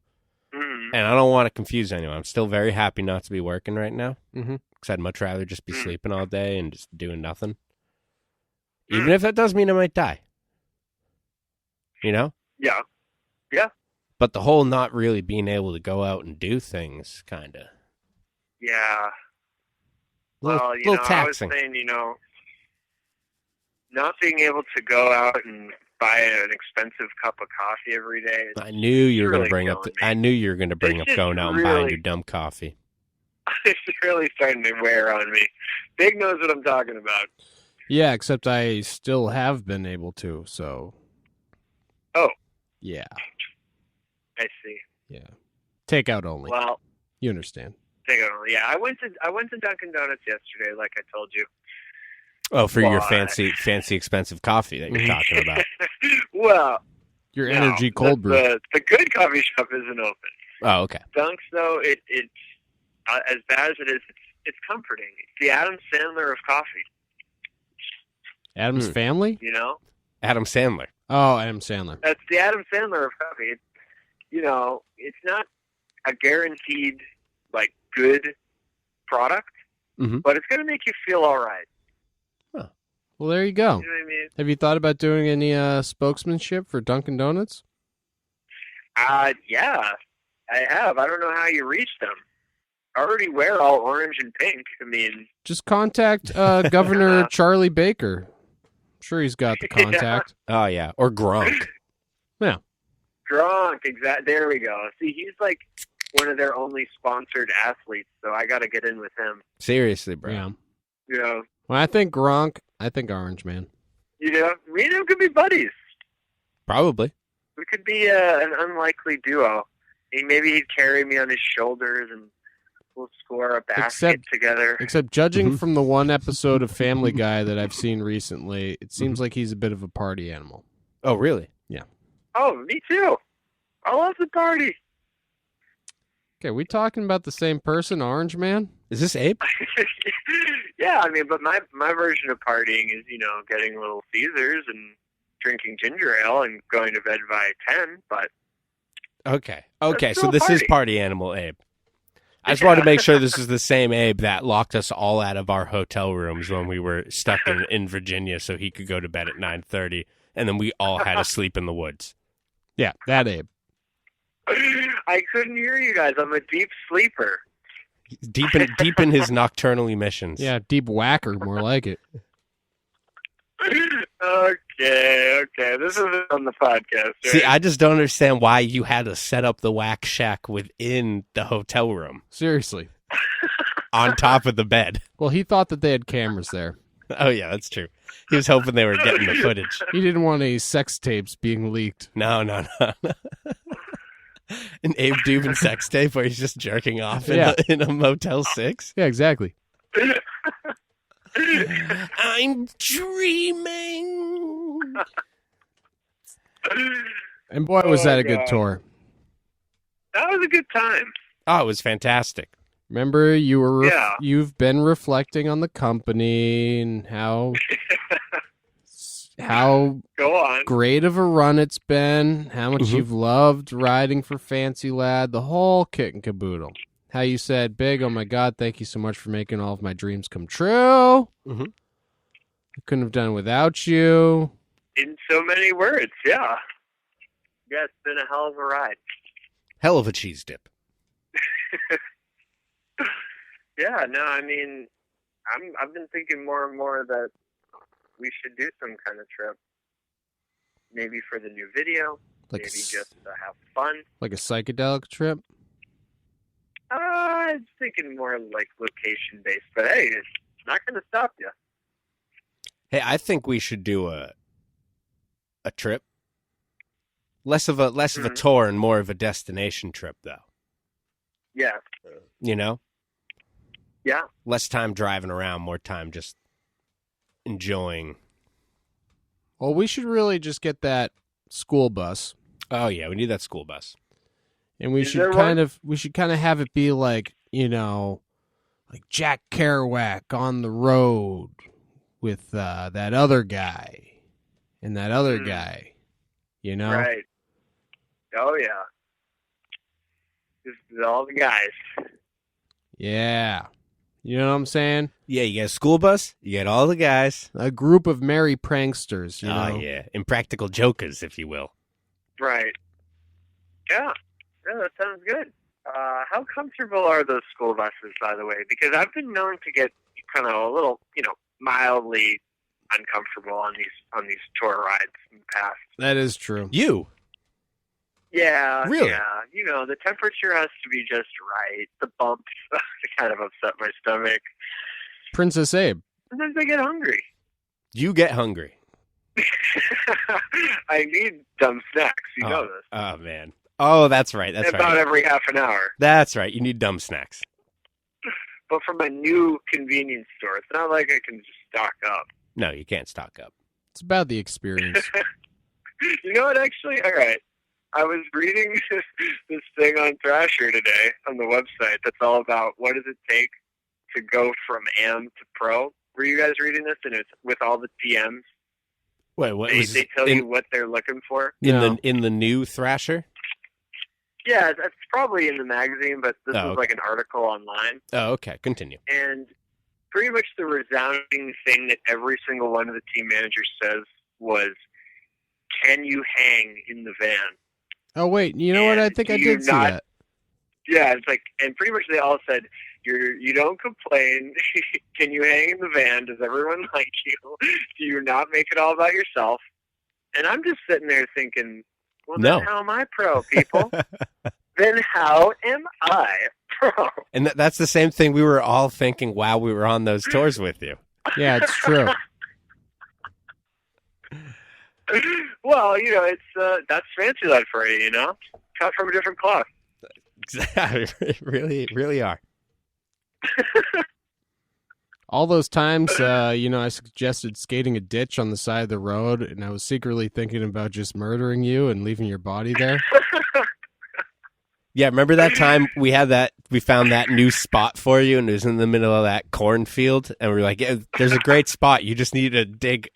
Mm. And I don't want to confuse anyone. I'm still very happy not to be working right now. Mm-hmm. Because I'd much rather just be sleeping all day and just doing nothing. Even if that does mean I might die. You know? Yeah. But the whole not really being able to go out and do things, kind of. Yeah. Little Well, taxing. I was saying, not being able to go out and buy an expensive cup of coffee every day. I knew you were going really to bring up. killing I knew you were going to bring It's up just going out and buying really- your dumb coffee. It's really starting to wear on me. Big knows what I'm talking about. Yeah, except I still have been able to, so. Oh. Yeah. I see. Yeah. Takeout only. Well, You understand. take it on. Yeah, I went to Dunkin' Donuts yesterday, like I told you. Oh, for your Why? fancy, expensive coffee that you're talking about. Well, Your no, energy cold brew. The good coffee shop isn't open. Oh, okay. Dunks, though, it's as bad as it is. It's It's comforting. It's the Adam Sandler of coffee. Adam's Family? You know? Adam Sandler. Oh, Adam Sandler. That's the Adam Sandler of coffee. It's not a guaranteed, good product, but it's going to make you feel all right. Huh. Well, there you go. You know what I mean? Have you thought about doing any spokesmanship for Dunkin' Donuts? Yeah, I have. I don't know how you reach them. I already wear all orange and pink. I mean... Just contact Governor Charlie Baker. I'm sure he's got the contact. Yeah. Oh, yeah. Or Gronk. Yeah. Gronk, exactly. There we go. See, he's one of their only sponsored athletes, so I got to get in with him. Seriously, bro. Yeah. You know? When I think Gronk, I think Orangeman. You know, me and him could be buddies. Probably. We could be an unlikely duo. Maybe he'd carry me on his shoulders and we'll score a basket together. Except judging from the one episode of Family Guy that I've seen recently, it seems like he's a bit of a party animal. Oh, really? Yeah. Oh, me too. I love the party. Okay, we talking about the same person, Orangeman? Is this Abe? Yeah, I mean, but my version of partying is, getting Little Caesars and drinking ginger ale and going to bed by 10, but... Okay, That's so still a this is party. Party Animal Abe. I just wanted to make sure this is the same Abe that locked us all out of our hotel rooms when we were stuck in Virginia so he could go to bed at 9:30, and then we all had to sleep in the woods. Yeah, that Abe. I couldn't hear you guys. I'm a deep sleeper. Deep in his nocturnal emissions. Yeah, deep whacker, more like it. Okay. This isn't on the podcast, right? See, I just don't understand why you had to set up the whack shack within the hotel room Seriously. on top of the bed. Well, he thought that they had cameras there. Oh, yeah, that's true. He was hoping they were getting the footage. He didn't want any sex tapes being leaked. No. An Abe Dubin sex tape where he's just jerking off in a Motel 6? Yeah, exactly. I'm dreaming. And boy, was that a good God. tour. That was a good time. Oh, it was fantastic. Remember, Yeah. you've been reflecting on the company and how Go on. great of a run it's been, how much you've loved riding for Fancy Lad, the whole kit and caboodle. How you said, Big, oh my God, thank you so much for making all of my dreams come true. Mhm. I couldn't have done it without you. In so many words, yeah. Yeah, it's been a hell of a ride. Hell of a cheese dip. Yeah, no, I mean, I've been thinking more and more that we should do some kind of trip. Maybe for the new video, Like maybe a s- just to have fun. Like a psychedelic trip. I was thinking more like location-based, but hey, it's not going to stop you. Hey, I think we should do a trip. Less of a tour and more of a destination trip, though. Yeah. You know? Yeah. Less time driving around, more time just enjoying. Well, we should really just get that school bus. Oh yeah, we need that school bus. And we Is should there kind of have it be like, like Jack Kerouac on the road with that other guy and that other guy, Right. Oh, yeah. This is all the guys. Yeah. You know what I'm saying? Yeah, you get a school bus, you get all the guys. A group of merry pranksters, you know? Oh yeah, impractical jokers, if you will. Right. Yeah. Yeah, that sounds good. How comfortable are those school buses, by the way? Because I've been known to get kind of a little, mildly uncomfortable on these tour rides in the past. That is true. You? Yeah. Really? Yeah. The temperature has to be just right. The bumps kind of upset my stomach. Princess Abe. Sometimes I get hungry. You get hungry. I need dumb snacks. You know this. Oh man. Oh, that's right. That's About right. every half an hour. That's right. You need dumb snacks. But from a new convenience store, it's not like I can just stock up. No, you can't stock up. It's about the experience. You know what, actually? All right. I was reading this thing on Thrasher today on the website that's all about what does it take to go from am to pro. Were you guys reading this? And it's with all the TMs. Wait, what They tell you what they're looking for. in the new Thrasher? Yeah, that's probably in the magazine, but this was okay. like an article online. Oh, okay. Continue. And pretty much the resounding thing that every single one of the team managers says was, "Can you hang in the van?" Oh wait, you know what? I think I did see that. Yeah, it's like, and pretty much they all said, "You don't complain. Can you hang in the van? Does everyone like you? Do you not make it all about yourself?" And I'm just sitting there thinking, well, No. then how am I pro, people? Then how am I pro? And that's the same thing we were all thinking while we were on those tours with you. Yeah, it's true. Well, it's that's fancy lad for you, cut from a different cloth. really are. All those times, I suggested skating a ditch on the side of the road, and I was secretly thinking about just murdering you and leaving your body there. Yeah, remember that time we found that new spot for you, and it was in the middle of that cornfield, and we were like, yeah, there's a great spot. You just need to dig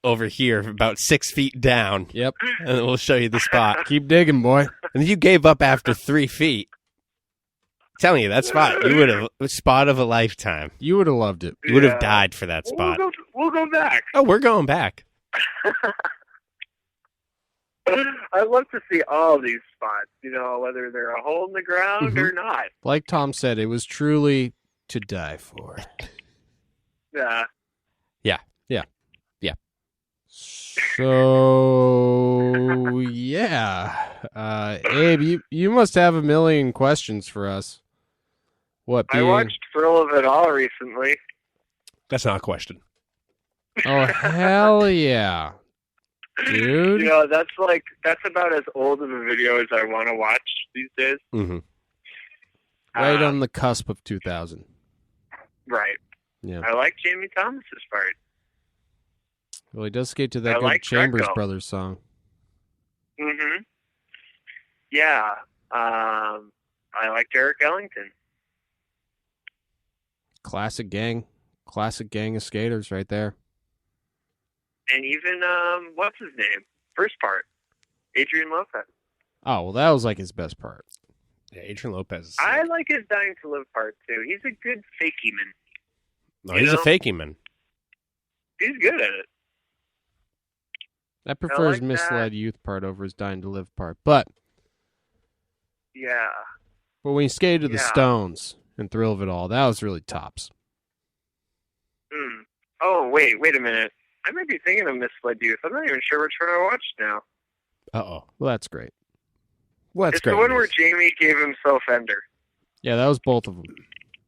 over here about 6 feet down. Yep. And we'll show you the spot. Keep digging, boy. And you gave up after 3 feet. I'm telling you, that spot, you would have a spot of a lifetime. You would have loved it. You would have died for that spot. We'll go back. Oh, we're going back. I'd love to see all these spots, whether they're a hole in the ground or not. Like Tom said, it was truly to die for. Yeah. Yeah. So, yeah. Abe, you must have a million questions for us. I watched Thrill of It All recently. That's not a question. Oh, hell yeah. Dude. That's about as old of a video as I want to watch these days. Mm-hmm. Right on the cusp of 2000. Right. Yeah. I like Jamie Thomas's part. Well, he does skate to that I good like Chambers Greco. Brothers song. Mm-hmm. Yeah. I like Derek Ellington. Classic gang of skaters right there. And even, what's his name? First part. Adrian Lopez. Oh, well, that was like his best part. Yeah, Adrian Lopez. I like his Dying to Live part, too. He's a good fakey man. No, he's a fakey man. He's good at it. I prefer his like misled youth part over his Dying to Live part. But Yeah. when he skated to the Yeah. Stones and Thrill of It All, that was really tops. Hmm. Oh, wait a minute. I might be thinking of Misled Youth. I'm not even sure which one I watched now. Uh-oh. Well, that's great. Well, that's It's great. the one where news. Jamie gave himself Ender. Yeah, that was both of them.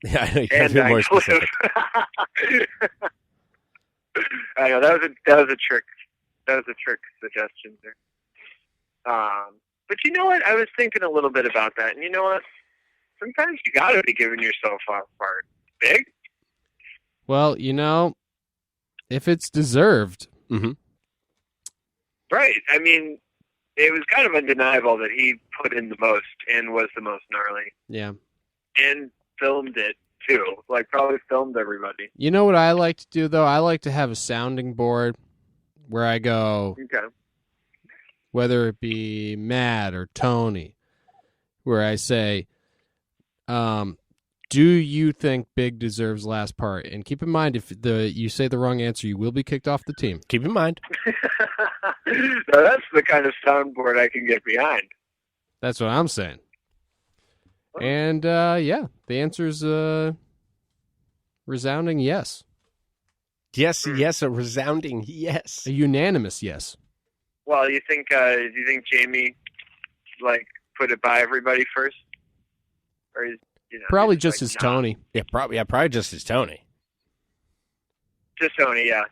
Yeah, I know. You And gotta be more Dying to Live. specific. I know, that was a trick. That was a trick suggestion there. But you know what? I was thinking a little bit about that, and you know what? Sometimes you gotta be giving yourself a part. Big? Well, if it's deserved. Mm-hmm. Right. I mean, it was kind of undeniable that he put in the most and was the most gnarly. Yeah. And filmed it, too. Like, probably filmed everybody. You know what I like to do, though? I like to have a sounding board where I go, Okay. whether it be Matt or Tony, where I say, do you think Big deserves last part? And keep in mind, if you say the wrong answer, you will be kicked off the team. Keep in mind. Now, that's the kind of soundboard I can get behind. That's what I'm saying. And, the answer is resounding yes. Yes, a resounding yes. A unanimous yes. Well, do you think Jamie, put it by everybody first? Or is, Probably he's just like, as nah. Tony. Yeah, probably just as Tony. Just Tony, yeah.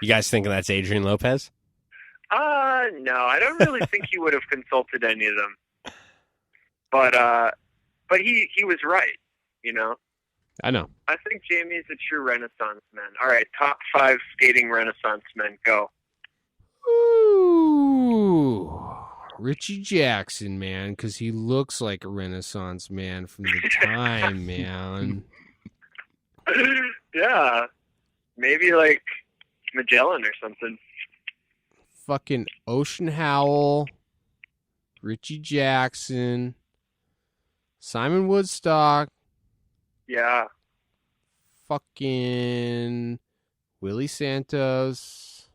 You guys thinking that's Adrian Lopez? No, I don't really think he would have consulted any of them. But he was right, I know. I think Jamie's a true Renaissance man. All right, top 5 skating Renaissance men, go. Ooh. Richie Jackson, man, because he looks like a Renaissance man from the time, man. Yeah. Maybe like Magellan or something. Fucking Ocean Howl, Richie Jackson, Simon Woodstock, Yeah. fucking Willie Santos.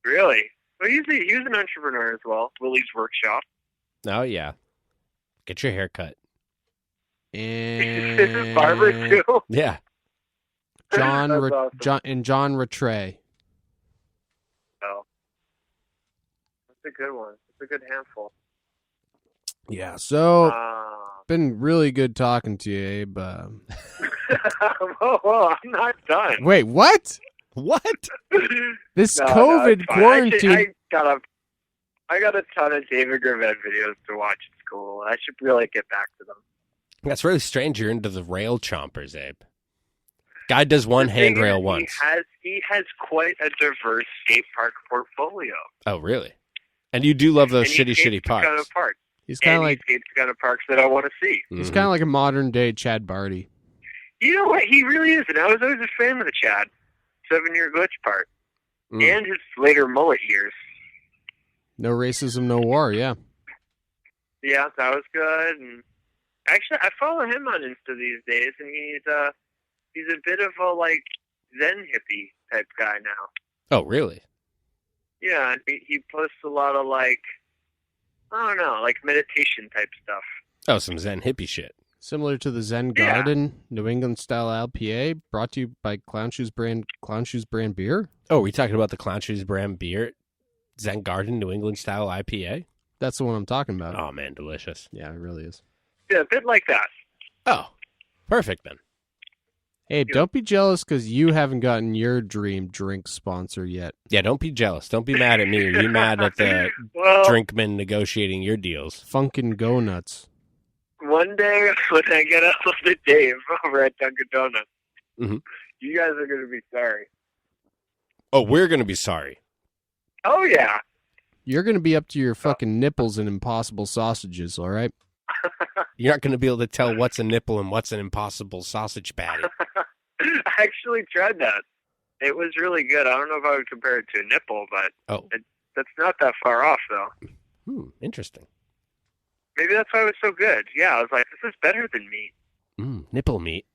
Really? Well, he was an entrepreneur as well. Willie's Workshop. Oh, yeah. Get your hair cut. And Barber too. Yeah. John That's awesome. John Rattray. Oh. That's a good one. It's a good handful. Yeah, so Ah. been really good talking to you, Abe. Whoa, I'm not done. Wait, what? What? This No, COVID it's fine. quarantine. Actually, I got a ton of David Gravett videos to watch at school. I should really get back to them. That's really strange. You're into the rail chompers, Abe. Guy does one The thing handrail is, once. He has quite a diverse skate park portfolio. Oh, really? And you do love those And he shitty skates parks. Kind of parks. He's kind of And like he skates the kind of parks that I want to see. he's Mhm. kind of like a modern day Chad Barty. You know what? He really is. And I was always a fan of the Chad 7-year glitch part. Mm. And his later mullet years. No racism, no war. Yeah. Yeah, that was good. And actually, I follow him on Insta these days, and he's a bit of a like Zen hippie type guy now. Oh, really? Yeah, and he posts a lot of like, I don't know, like meditation type stuff. Oh, some Zen hippie shit. Similar to the Zen Yeah. Garden New England style IPA, brought to you by Clown Shoes brand beer. Oh, are we talking about the Clown Shoes brand beer? Zen Garden New England style IPA? That's the one I'm talking about. Oh, man, delicious. Yeah, it really is. Yeah, a bit like that. Oh, perfect then. Abe, don't be jealous because you haven't gotten your dream drink sponsor yet. Yeah, don't be jealous. Don't be mad at me. Be mad at the Well, drinkmen negotiating your deals. Funkin' Go Nuts. one day when I get up with Dave over at Dunkin' Donuts, Mhm. you guys are going to be sorry. Oh, we're going to be sorry. Oh, yeah. You're going to be up to your fucking nipples in Impossible sausages, all right? You're not going to be able to tell what's a nipple and what's an impossible sausage patty. I actually tried that. It was really good. I don't know if I would compare it to a nipple, but Oh, that's not that far off, though. interesting. Maybe that's why it was so good. Yeah, I was like, this is better than meat. Nipple meat.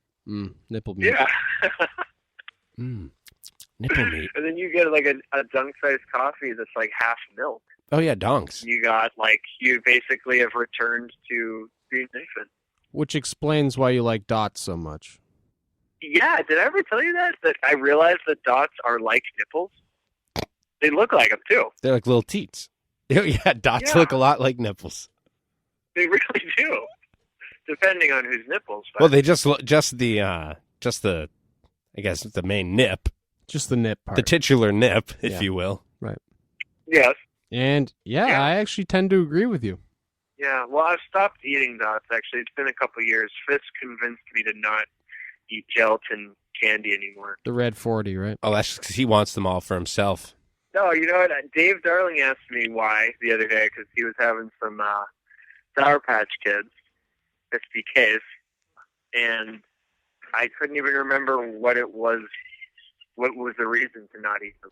Nipple meat. Yeah. Nipple meat. And then you get like a dunk-sized coffee that's like half milk. Oh, yeah, donks. You got like, you basically have returned to being an infant. Which explains why you like dots so much. Yeah, did I ever tell you that? That I realized that dots are like nipples? They look like them, too. They're like little teats. Yeah, dots Yeah. look a lot like nipples. They really do. Depending on whose nipples. But Well, they just look, just the, I guess the main nip, Just the nip part. the titular nip, if Yeah. you will. yes. And yeah, Yeah. I actually tend to agree with you. Yeah, well, I've stopped eating dots, actually. It's been a couple years. Fisk convinced me to not eat gelatin candy anymore. The red 40, right? Oh, that's because he wants them all for himself. No, you know what? Dave Darling asked me why the other day because he was having some Sour Patch Kids, SDKs, and I couldn't even remember what it was. What was the reason to not eat them?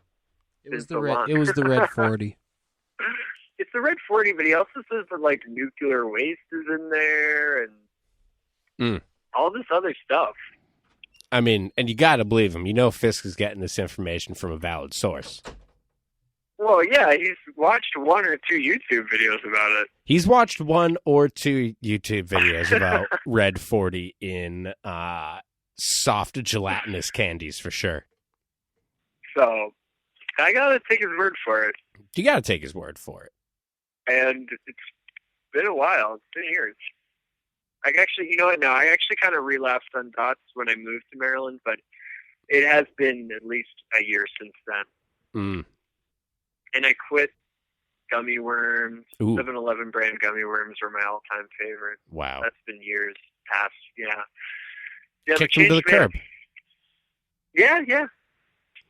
It was It's the so red. long. It was the red 40. It's the red 40, but he also says that like nuclear waste is in there and all this other stuff. I mean, and you got to believe him. You know Fisk is getting this information from a valid source. Well, yeah, he's watched 1 or 2 YouTube videos about it. He's watched 1 or 2 YouTube videos about Red 40 in soft gelatinous candies for sure. So I gotta take his word for it. You got to take his word for it. And it's been a while. It's been years. I actually, you know what? No, I actually kind of relapsed on dots when I moved to Maryland, but it has been at least a year since then. And I quit gummy worms. Ooh. 7-Eleven brand gummy worms are my all-time favorite. Wow. That's been years past. Yeah. Yeah, Kicked but him to the change, man. curb. Yeah.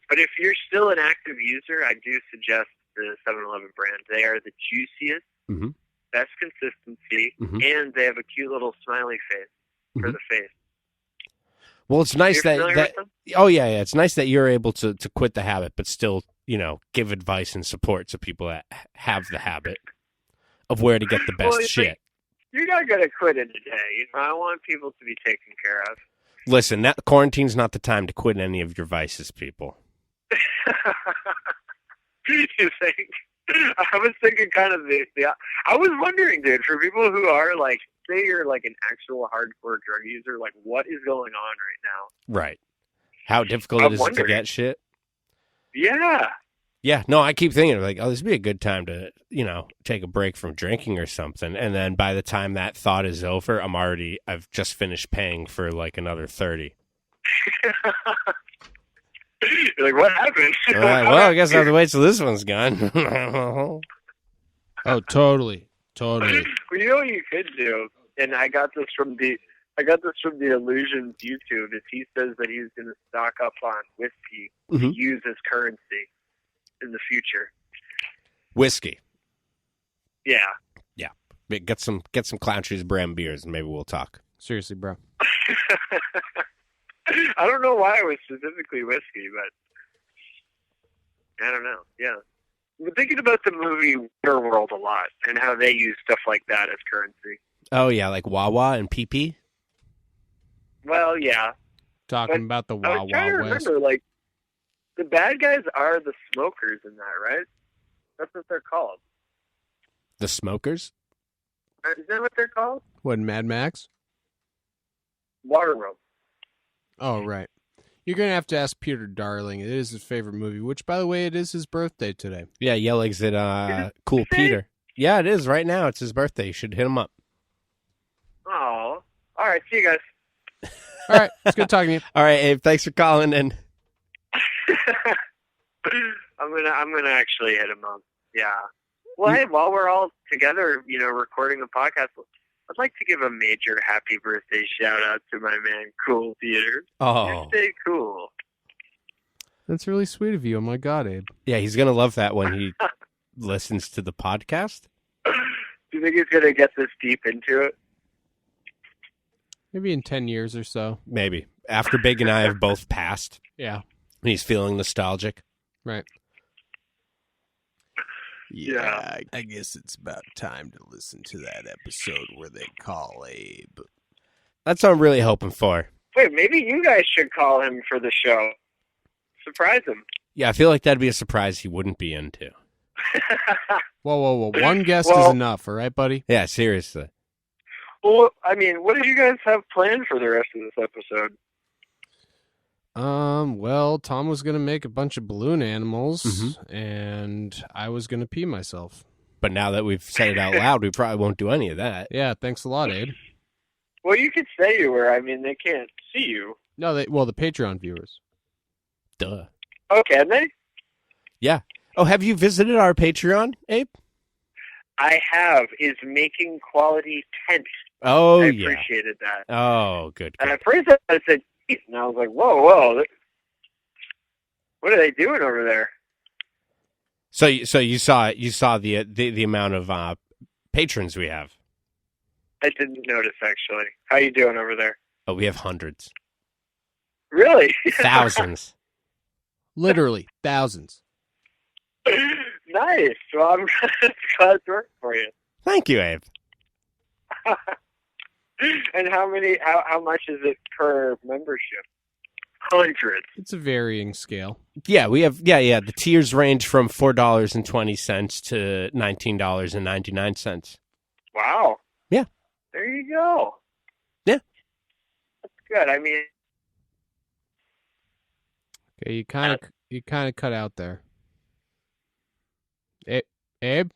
But if you're still an active user, I do suggest the 7-Eleven brand. They are the juiciest, Mhm. best consistency, Mhm. and they have a cute little smiley face for Mhm. the face. Well, it's nice You're that familiar with them? oh yeah, it's nice that you're able to quit the habit, but still, give advice and support to people that have the habit of where to get the best Well, it's shit. like, you're not going to quit in a day. I want people to be taken care of. Listen, that quarantine's not the time to quit any of your vices, people. You think? I was thinking kind of the I was wondering, dude, for people who are like, say you're like an actual hardcore drug user, like what is going on right now? Right. How difficult I'm it is to wondering. get shit. Yeah. Yeah, no, I keep thinking like, oh, this would be a good time to, take a break from drinking or something. And then by the time that thought is over, I've just finished paying for like another 30. You're like, what happened? I'm like, well, I guess I have to wait till this one's gone. Oh, totally. Well, you know what you could do, and I got this from the Illusions YouTube. Is he says that he's going to stock up on whiskey to use as currency in the future. Whiskey. Yeah. Get some Clowntrie's brand beers and maybe we'll talk. Seriously, bro. I don't know why it was specifically whiskey, but I don't know. Yeah. I'm thinking about the movie World a lot and how they use stuff like that as currency. Oh, yeah, like Wawa and PP? Well, yeah. Talking about the I Wild was trying to Wild West. remember, like, the bad guys are the smokers in that, right? That's what they're called. The Smokers? Is that what they're called? What, Mad Max? Waterworld. Oh, right. You're going to have to ask Peter Darling. It is his favorite movie, which, by the way, it is his birthday today. Yeah, yell exit Cool Peter. Yeah, it is right now. It's his birthday. You should hit him up. Oh. All right. See you guys. All right. It's good talking to you. All right, Abe, thanks for calling in. I'm gonna actually hit him up. Yeah. Well, hey, while we're all together, recording a podcast, I'd like to give a major happy birthday shout out to my man, Cool Peter. Oh. Stay cool. That's really sweet of you. Oh, my God, Abe. Yeah, he's going to love that when he listens to the podcast. Do you think he's gonna get this deep into it? Maybe in 10 years or so. Maybe. After Big and I have both passed, Yeah. he's feeling nostalgic. Right. Yeah. I guess it's about time to listen to that episode where they call Abe. That's what I'm really hoping for. Wait, maybe you guys should call him for the show. Surprise him. Yeah, I feel like that'd be a surprise he wouldn't be into. Whoa. One guest Well- is enough, all right, buddy? Yeah, seriously. Well, I mean, what do you guys have planned for the rest of this episode? Well, Tom was going to make a bunch of balloon animals, Mhm. and I was going to pee myself. But now that we've said it out loud, we probably won't do any of that. Yeah, thanks a lot, Abe. Well, you could say you were. I mean, they can't see you. No, the Patreon viewers. Duh. Oh, can they? Yeah. Oh, have you visited our Patreon, Abe? I have. Is making quality tent. Oh, I yeah. appreciated that. Oh, good. And at first I said, "Geez," and I was like, whoa. What are they doing over there? So you saw the amount of patrons we have. I didn't notice, actually. How you doing over there? Oh, we have hundreds, Really? thousands. Literally, thousands. Nice. Well, I'm glad it's working for you. Thank you, Abe. And how much is it per membership? Hundreds. It's a varying scale. Yeah, we have. Yeah. The tiers range from $4.20 to $19.99. Wow. Yeah. There you go. Yeah. That's good. I mean, Okay, you kind of cut out there. Abe?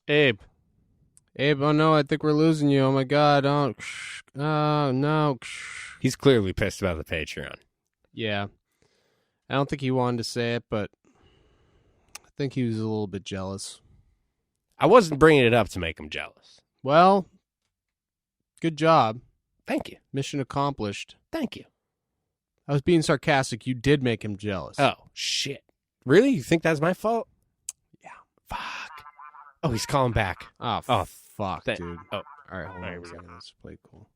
Abe, oh no, I think we're losing you. Oh my God, oh no. He's clearly pissed about the Patreon. Yeah. I don't think he wanted to say it, but I think he was a little bit jealous. I wasn't bringing it up to make him jealous. Well, good job. Thank you. Mission accomplished. Thank you. I was being sarcastic. You did make him jealous. Oh, shit. Really? You think that's my fault? Yeah. Fuck. Oh, he's calling back. Oh, Oh, fuck, thank- dude. oh. All right, hold on There a we go. second. Let's play cool.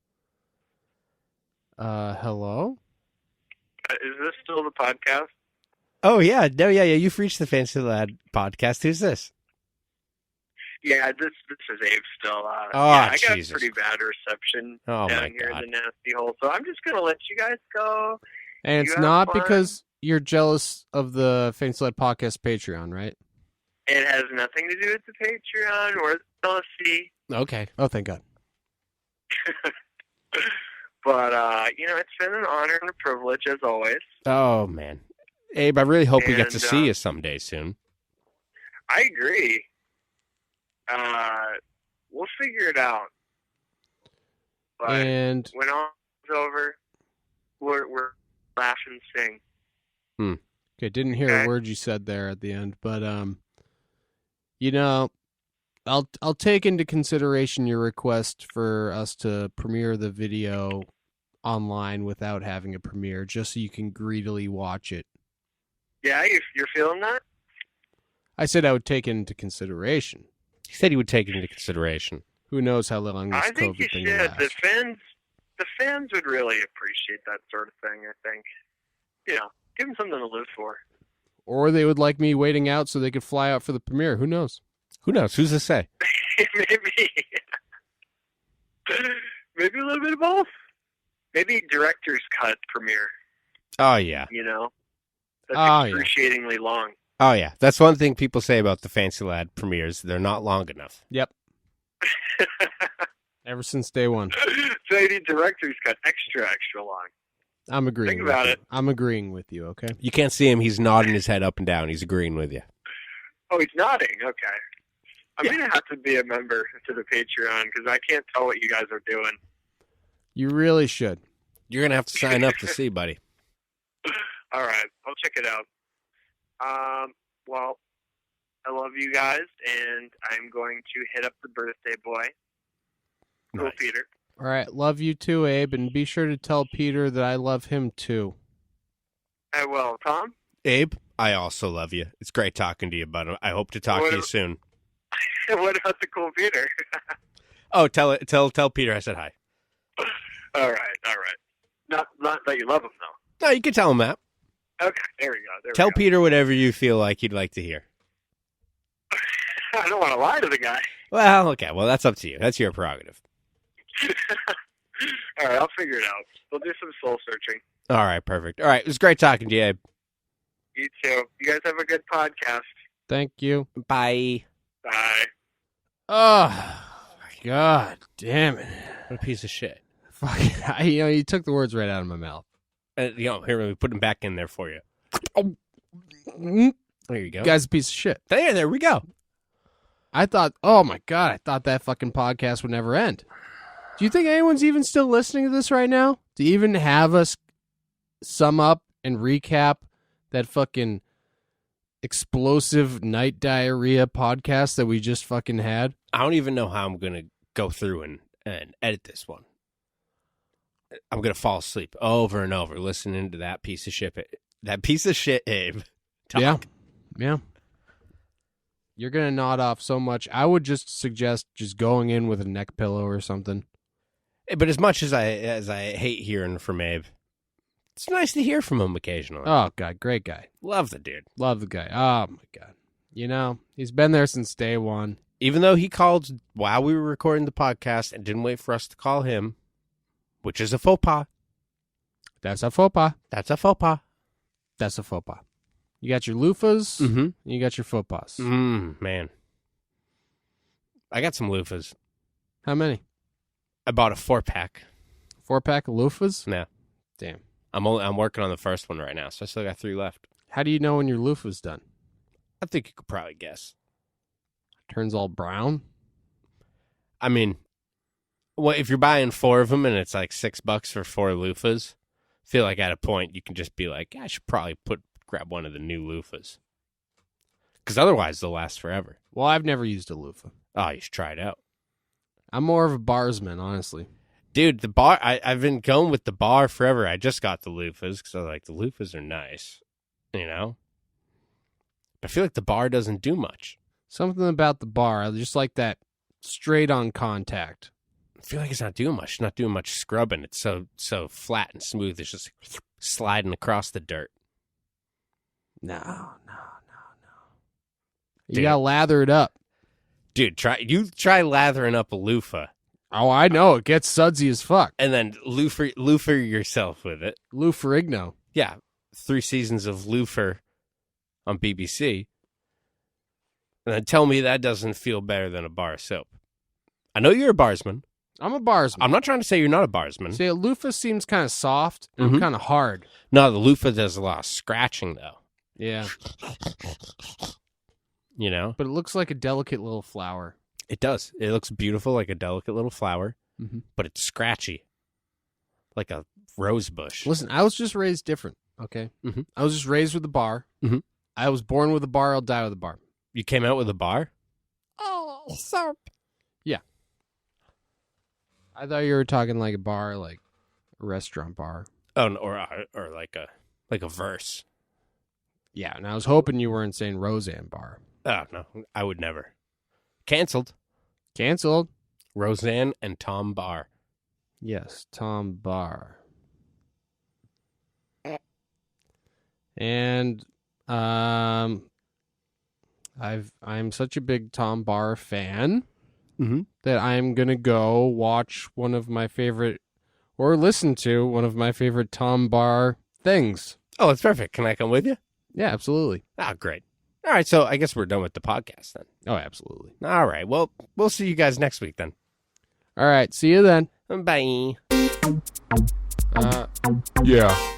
Hello? Is this still the podcast? Oh, yeah. No, yeah. You've reached the Fancy Lad podcast. Who's this? Yeah, this is Abe still. Oh, I got Jesus. pretty bad reception Oh, down my here God. in the nasty hole, so I'm just going to let you guys go. And it's You have not fun. because you're jealous of the Fancy Lad podcast Patreon, right? It has nothing to do with the Patreon or the policy, Okay. Oh, thank God. but, it's been an honor and a privilege, as always. Oh, man. Abe, I really hope we get to And, see you someday soon. I agree. We'll figure it out. But And when all's over, we're laugh and sing. okay, didn't hear Okay. a word you said there at the end, but I'll take into consideration your request for us to premiere the video online without having a premiere, just so you can greedily watch it. Yeah, you're feeling that? I said I would take it into consideration. He said he would take it into consideration. Who knows how long this I think you COVID thing should. will last. The fans would really appreciate that sort of thing, I think. Give them something to live for. Or they would like me waiting out so they could fly out for the premiere. Who knows? Who knows? Who's to say? Maybe. Maybe a little bit of both. Maybe director's cut premiere, Oh, yeah. That's Oh, yeah. excruciatingly long. Oh, yeah. That's one thing people say about the Fancy Lad premieres. They're not long enough. Yep. Ever since day one. So you need director's cut extra long. I'm agreeing Think with about you. it. I'm agreeing with you, okay? You can't see him. He's nodding his head up and down. He's agreeing with you. Oh, he's nodding. Okay. I'm going to have to be a member to the Patreon because I can't tell what you guys are doing. You really should. You're going to have to sign up to see, buddy. All right. I'll check it out. Well, I love you guys, and I'm going to hit up the birthday boy. Cool, Nice. Peter. All right. Love you too, Abe. And be sure to tell Peter that I love him too. I will. Tom? Abe, I also love you. It's great talking to you, bud. I hope to talk to you soon. What about the cool Peter? Oh, tell Peter I said hi. All right. Not that you love him, though. No, you can tell him that. Okay, there we go. Tell Peter whatever you feel like you'd like to hear. I don't want to lie to the guy. Well, okay. Well, that's up to you. That's your prerogative. All right, I'll figure it out. We'll do some soul searching. All right, perfect. All right, it was great talking to you, Abe. You too. You guys have a good podcast. Thank you. Bye. Bye. Oh, God damn it. What a piece of shit. Fucking, you took the words right out of my mouth. Here, let me put him back in there for you. Mm, There you go. Guy's a piece of shit. There we go. I thought, oh my God, I thought that fucking podcast would never end. Do you think anyone's even still listening to this right now? To even have us sum up and recap that fucking explosive night diarrhea podcast that we just fucking had? I don't even know how I'm going to go through and edit this one. I'm going to fall asleep over and over listening to that piece of shit. That piece of shit, Abe. Talk. Yeah. You're going to nod off so much. I would just suggest just going in with a neck pillow or something. But as much as I hate hearing from Abe, it's nice to hear from him occasionally. Oh, God, great guy. Love the dude. Love the guy. Oh, my God. He's been there since day one. Even though he called while we were recording the podcast and didn't wait for us to call him, which is a faux pas. That's a faux pas. That's a faux pas. That's a faux pas. You got your loofahs, Mm-hmm. and you got your faux pas. Man. I got some loofahs. How many? I bought a 4-pack. 4-pack of loofahs? No. Damn. I'm working on the first one right now, so I still got 3 left. How do you know when your loofah's done? I think you could probably guess. Turns all brown? I mean, well, if you're buying 4 of them and it's like $6 for 4 loofahs, I feel like at a point you can just be like, I should probably grab one of the new loofahs. Because otherwise they'll last forever. Well, I've never used a loofah. Oh, you should try it out. I'm more of a barsman, honestly. Dude, the bar, I've been going with the bar forever. I just got the loofahs because I was like, the loofahs are nice, But I feel like the bar doesn't do much. Something about the bar, I just like that straight-on contact. feel like it's not doing much. It's not doing much scrubbing. It's so flat and smooth. It's just sliding across the dirt. No. You Dude. gotta lather it up. Dude, try lathering up a loofah Oh, I know. It gets sudsy as fuck. and then loofah yourself with it. Lou Ferrigno. Yeah, 3 seasons of loofah on BBC. And then tell me that doesn't feel better than a bar of soap. I know you're a barsman. I'm a barsman. I'm not trying to say you're not a barsman. See, a loofah seems kind of soft and Mhm. kind of hard. No, the loofah does a lot of scratching, though. Yeah, You know? but it looks like a delicate little flower. It does. It looks beautiful, like a delicate little flower, Mhm. but it's scratchy, like a rose bush. Listen, I was just raised different, okay? Mhm. I was just raised with a bar. Mhm. I was born with a bar. I'll die with a bar. You came out with a bar? Oh, soap. I thought you were talking like a bar, like a restaurant bar. Oh, no, or like a verse. Yeah, and I was hoping you weren't saying Roseanne bar. Oh, no, I would never. Canceled. Canceled. Roseanne and Tom Bar. Yes, Tom Bar. And I'm such a big Tom Bar fan Mhm. that I'm gonna go watch one of my favorite, or listen to one of my favorite Tom Bar things. Oh, that's perfect. Can I come with you? Yeah, absolutely. Ah, great. All right, so I guess we're done with the podcast then. Oh, absolutely. All right, well, we'll see you guys next week then. All right, see you then. Bye. Yeah.